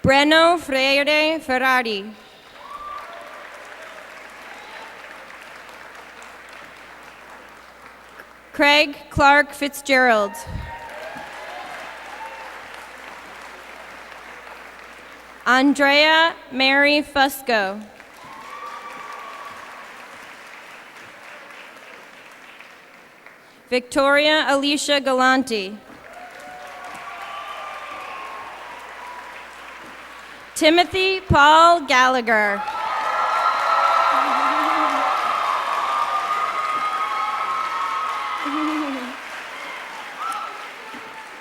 Breno Freire Ferrari. Craig Clark Fitzgerald. Andrea Mary Fusco. Victoria Alicia Galanti. Timothy Paul Gallagher.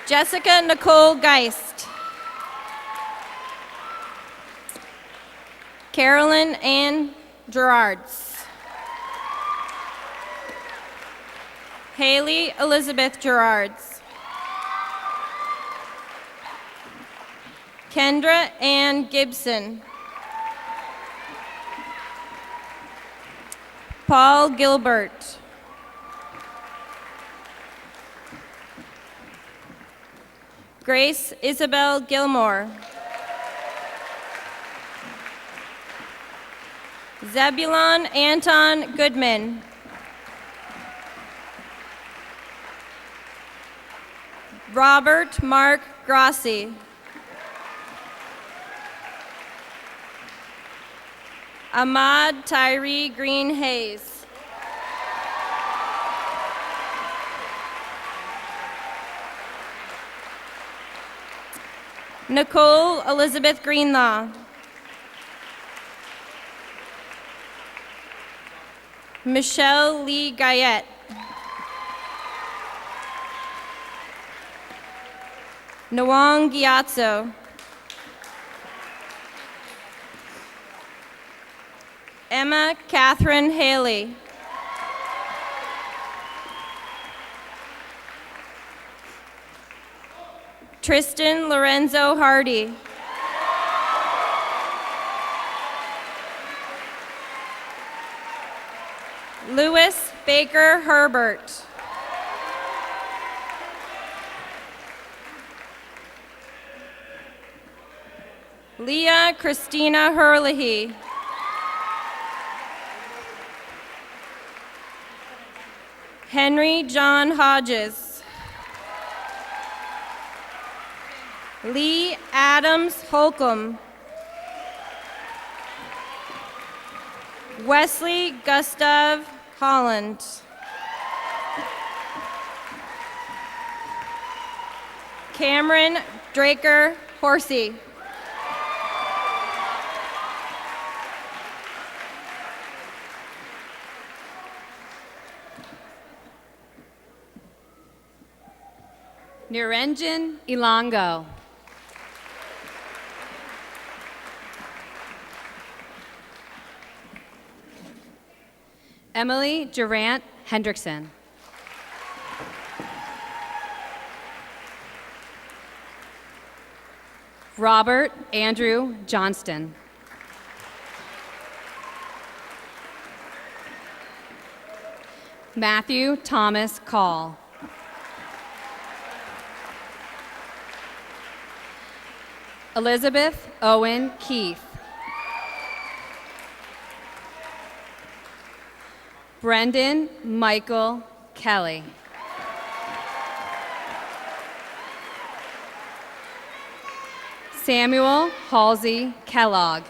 Jessica Nicole Geist. Carolyn Ann Gerards. Haley Elizabeth Gerards. Kendra Ann Gibson. Paul Gilbert. Grace Isabel Gilmore. Zebulon Anton Goodman. Robert Mark Grossi. Ahmad Tyree Green Hayes. Nicole Elizabeth Greenlaw. Michelle Lee Guyette. Nawang Gyatso. Emma Catherine Haley. Tristan Lorenzo Hardy. Louis Baker Herbert. Leah Christina Herlihy. Henry John Hodges. Lee Adams Holcomb. Wesley Gustav Holland. Cameron Draker Horsey. Niranjan Ilango. Emily Durant Hendrickson. Robert Andrew Johnston. Matthew Thomas Call. Elizabeth Owen Keith. Brendan Michael Kelly. Samuel Halsey Kellogg.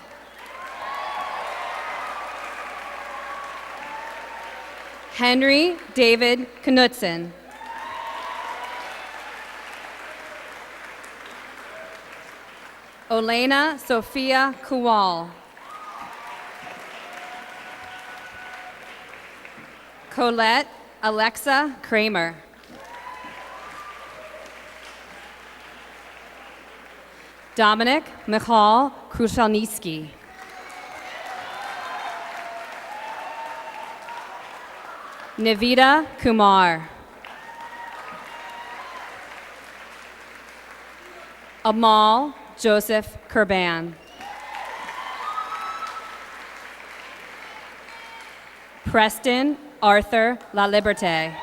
Henry David Knutson. Olena Sophia Kuwal. Colette Alexa Kramer. Dominic Michal Krushalniski. Nivita Kumar. Amal Joseph Kurban. Preston Arthur La Liberté.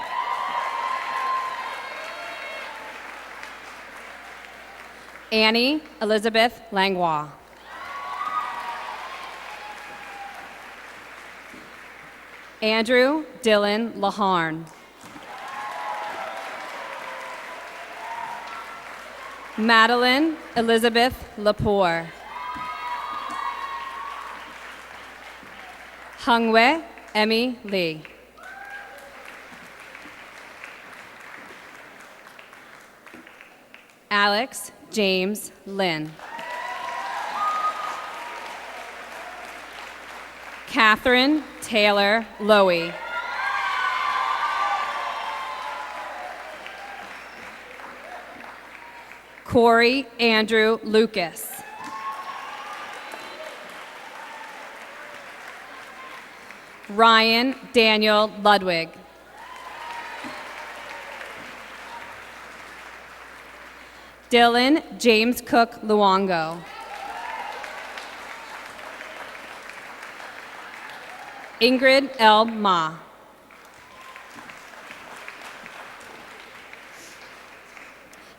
Annie Elizabeth Langlois. Andrew Dylan Laharn. Madeline Elizabeth Lepore. Hungwe Emmy Lee. Alex James Lynn. Catherine Taylor Lowy. Corey Andrew Lucas. Ryan Daniel Ludwig. Dylan James Cook Luongo. Ingrid L. Ma.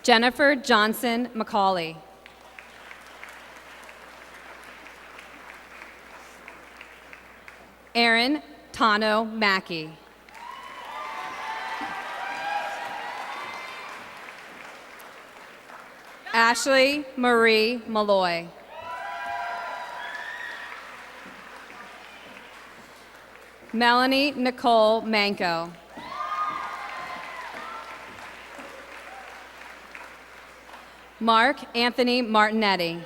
Jennifer Johnson McCauley. Aaron Tano Mackey. Ashley Marie Malloy. Melanie Nicole Manco. Mark Anthony Martinetti.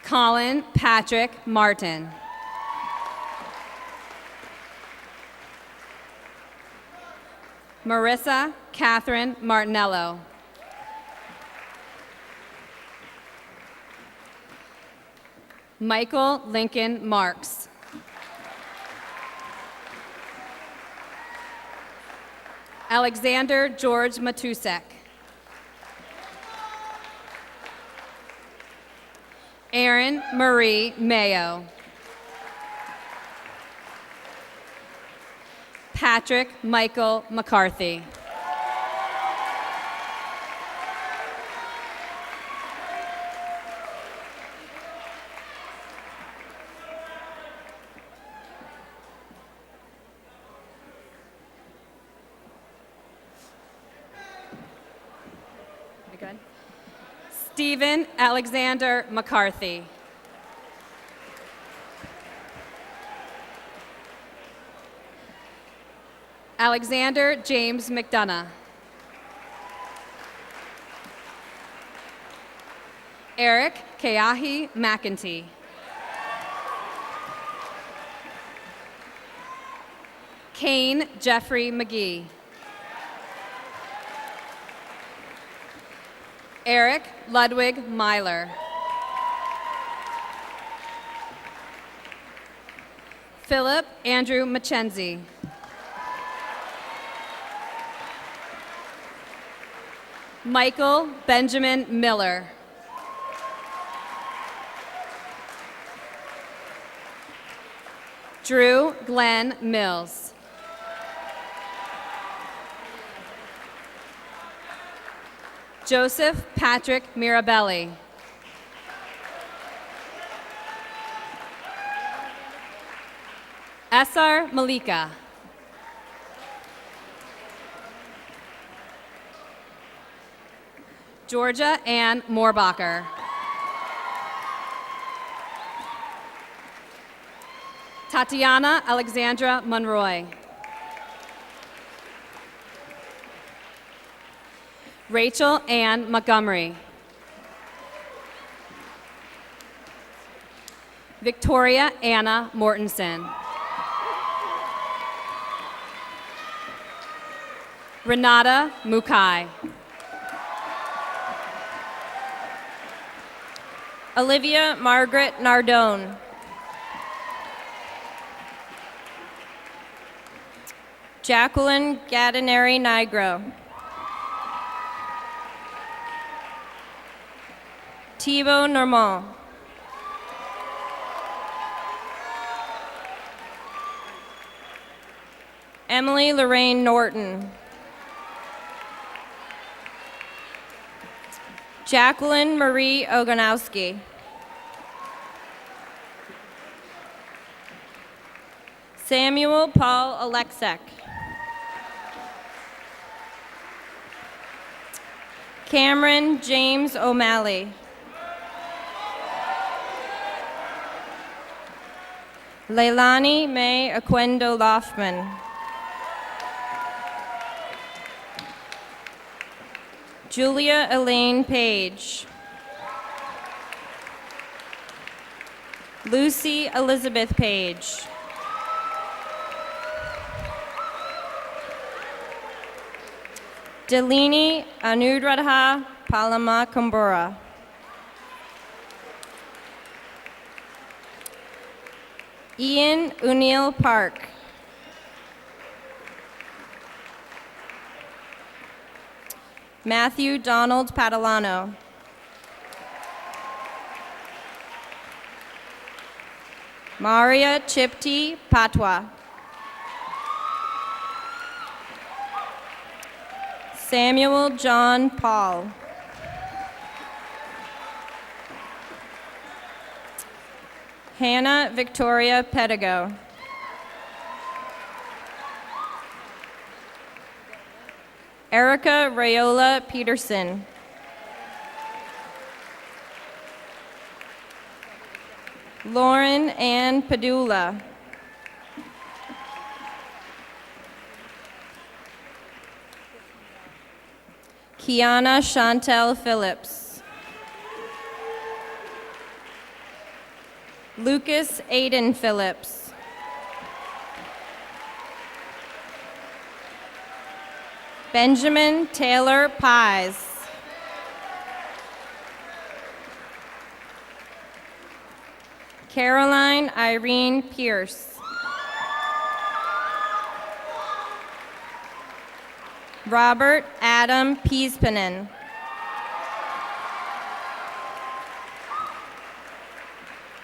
Colin Patrick Martin. Marissa Catherine Martinello. Michael Lincoln Marks. Alexander George Matusek. Erin Marie Mayo. Patrick Michael McCarthy. You good? Stephen Alexander McCarthy. Alexander James McDonough. Eric Keahi McEntee. Kane Jeffrey McGee. Eric Ludwig Myler. Philip Andrew Mackenzie. Michael Benjamin Miller. Drew Glenn Mills. Joseph Patrick Mirabelli. Essar Malika. Georgia Ann Moorbacher. Tatiana Alexandra Monroy. Rachel Ann Montgomery. Victoria Anna Mortensen. Renata Mukai. Olivia Margaret Nardone. Jacqueline Gattineri Nigro. Thibaut Normand. Emily Lorraine Norton. Jacqueline Marie Ogonowski. Samuel Paul Alexek. Cameron James O'Malley. Leilani May Aquendo Loftman. Julia Elaine Page. Lucy Elizabeth Page. Delini Anudradha Palama Kumbura. Ian Unil Park. Matthew Donald Padalano. Maria Chipti Patwa. Samuel John Paul. Hannah Victoria Pedigo. Erica Rayola Peterson. Lauren Ann Padula. Kiana Chantel Phillips. Lucas Aiden Phillips. Benjamin Taylor Pies. Caroline Irene Pierce. Robert Adam Peaspinen.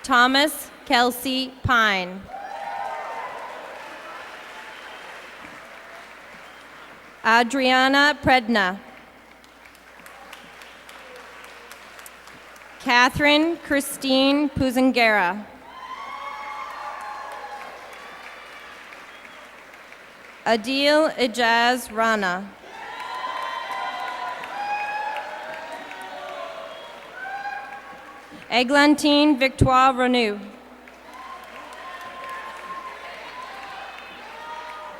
Thomas Kelsey Pine. Adriana Predna. Catherine Christine Puzangera. Adil Ijaz Rana. Eglantine Victoire Renew.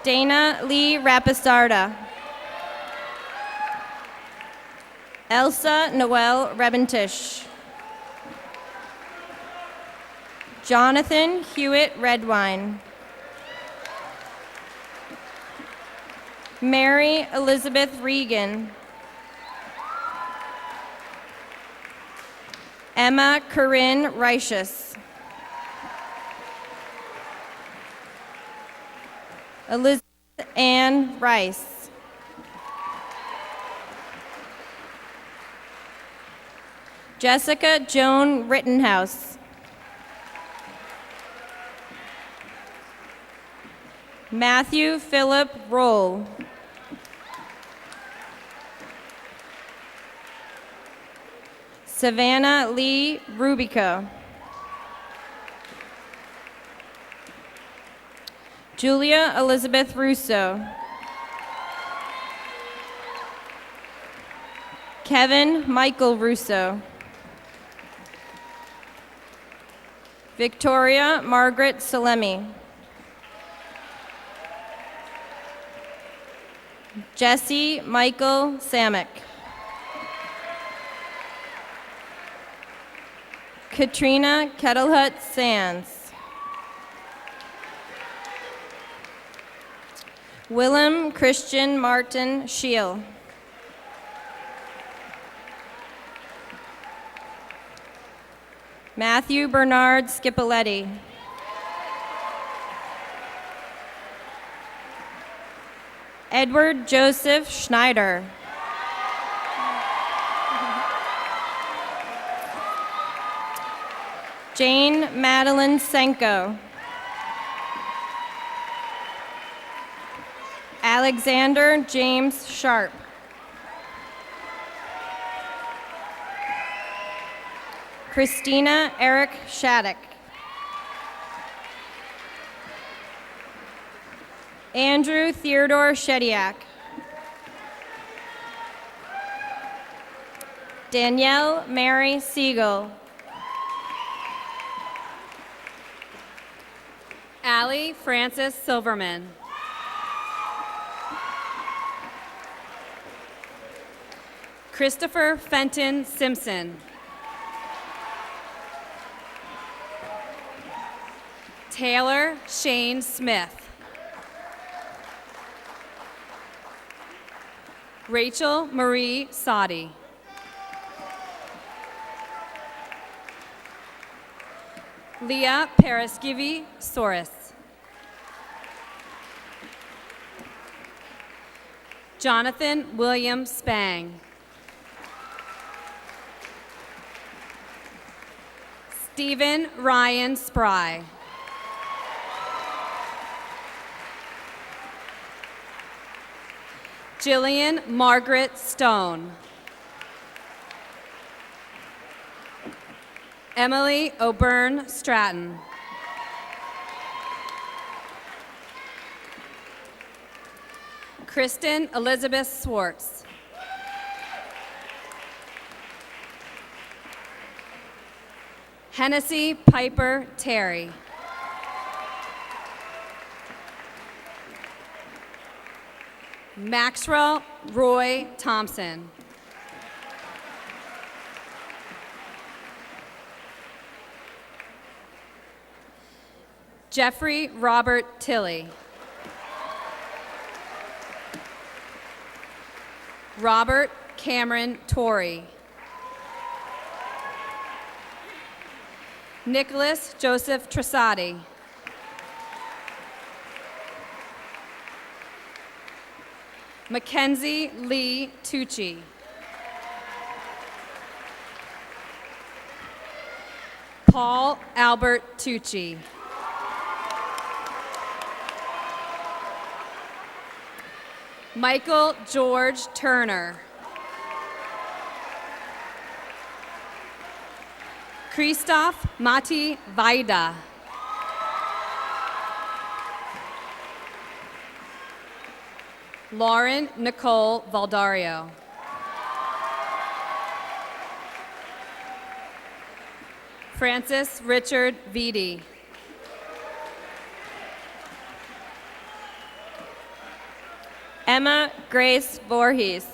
Dana Lee Rapisarda. Elsa Noel Rebentish. Jonathan Hewitt Redwine. Mary Elizabeth Regan. Emma Corinne Reichus. Elizabeth Ann Rice. Jessica Joan Rittenhouse. Matthew Philip Roll. Savannah Lee Rubico. Julia Elizabeth Russo. Kevin Michael Russo. Victoria Margaret Salemi. Jesse Michael Samick. Katrina Kettlehut Sands. Willem Christian Martin Scheel. Matthew Bernard Scipoletti. Edward Joseph Schneider. Jane Madeline Senko. Alexander James Sharp. Christina Eric Shattuck. Andrew Theodore Shediak. Danielle Mary Siegel. Allie Frances Silverman. Christopher Fenton Simpson. Taylor Shane Smith. Rachel Marie Sadi. Leah Paraskivi Soris. Jonathan William Spang. Stephen Ryan Spry. Jillian Margaret Stone. Emily O'Byrne Stratton. Kristen Elizabeth Swartz. Hennessy Piper Terry. Maxwell Roy Thompson. Jeffrey Robert Tilley. Robert Cameron Torrey. Nicholas Joseph Trasati. Mackenzie Lee Tucci. Paul Albert Tucci. Michael George Turner. Christoph Mati Vaida. Lauren Nicole Valdario. Francis Richard Vitti. Emma Grace Voorhees.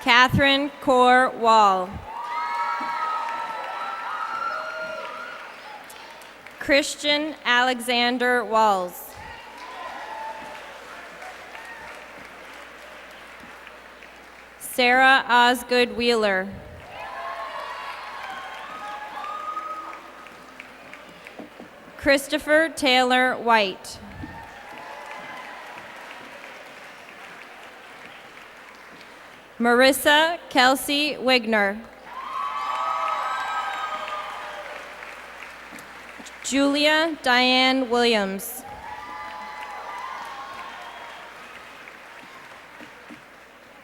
Catherine Core Wall. Christian Alexander Walls. Sarah Osgood Wheeler. Christopher Taylor White. Marissa Kelsey Wigner. Julia Diane Williams.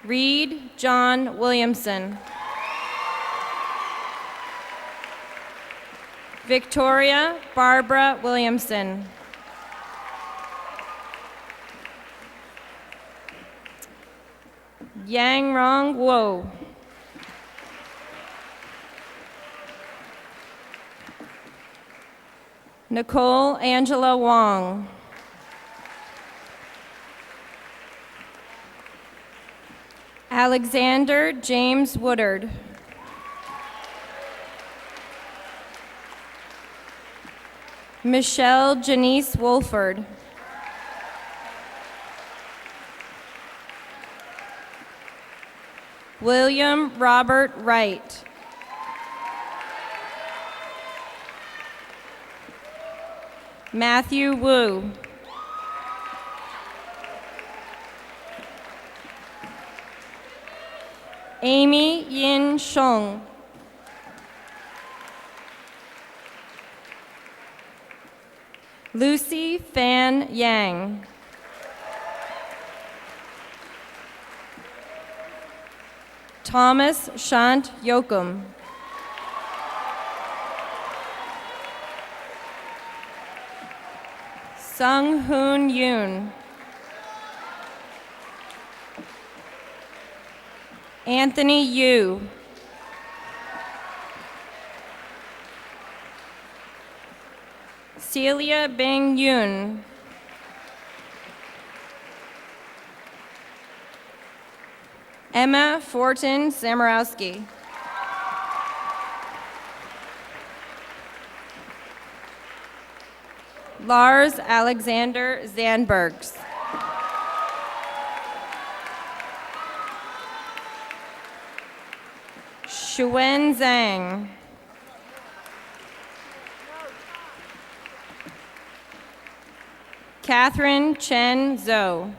Reed John Williamson. Victoria Barbara Williamson. Yang Rong Wo. Nicole Angela Wong. Alexander James Woodard. Michelle Janice Wolford. William Robert Wright. Matthew Wu. Amy Yin Shong. Lucy Fan Yang. Thomas Shant Yokum. Sung Hoon Yoon. Anthony Yu. Celia Bing Yoon. Emma Fortin Samorowski. Lars Alexander Zandbergs. Xuan Zhang. Catherine Chen Zhou.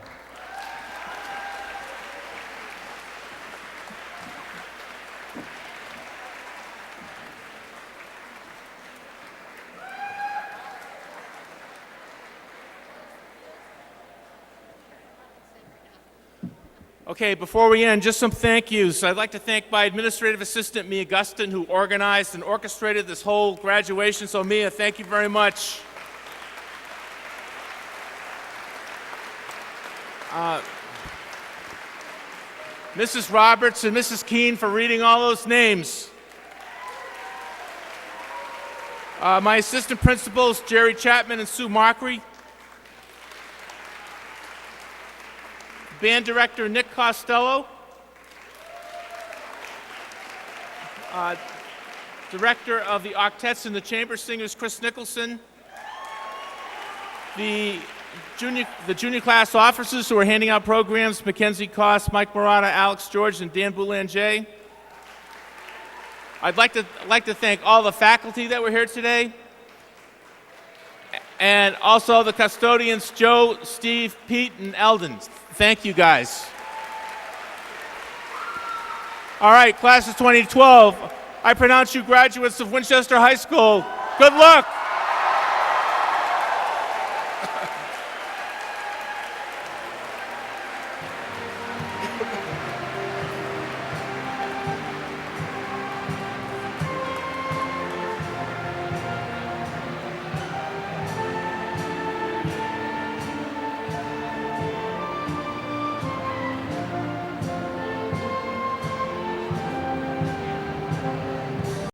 Okay, before we end, just some thank yous. I'd like to thank my administrative assistant, Mia Gustin, who organized and orchestrated this whole graduation. So, Mia, thank you very much. Mrs. Roberts and Mrs. Keene for reading all those names. My assistant principals, Jerry Chapman and Sue Markry. Band director, Nick Costello. Director of the Octets and the Chamber Singers, Chris Nicholson. The junior class officers who are handing out programs, Mackenzie Koss, Mike Murata, Alex George, and Dan Boulanger. I'd like to thank all the faculty that were here today, and also the custodians, Joe, Steve, Pete, and Eldon. Thank you, guys. All right, class of 2012, I pronounce you graduates of Winchester High School. Good luck.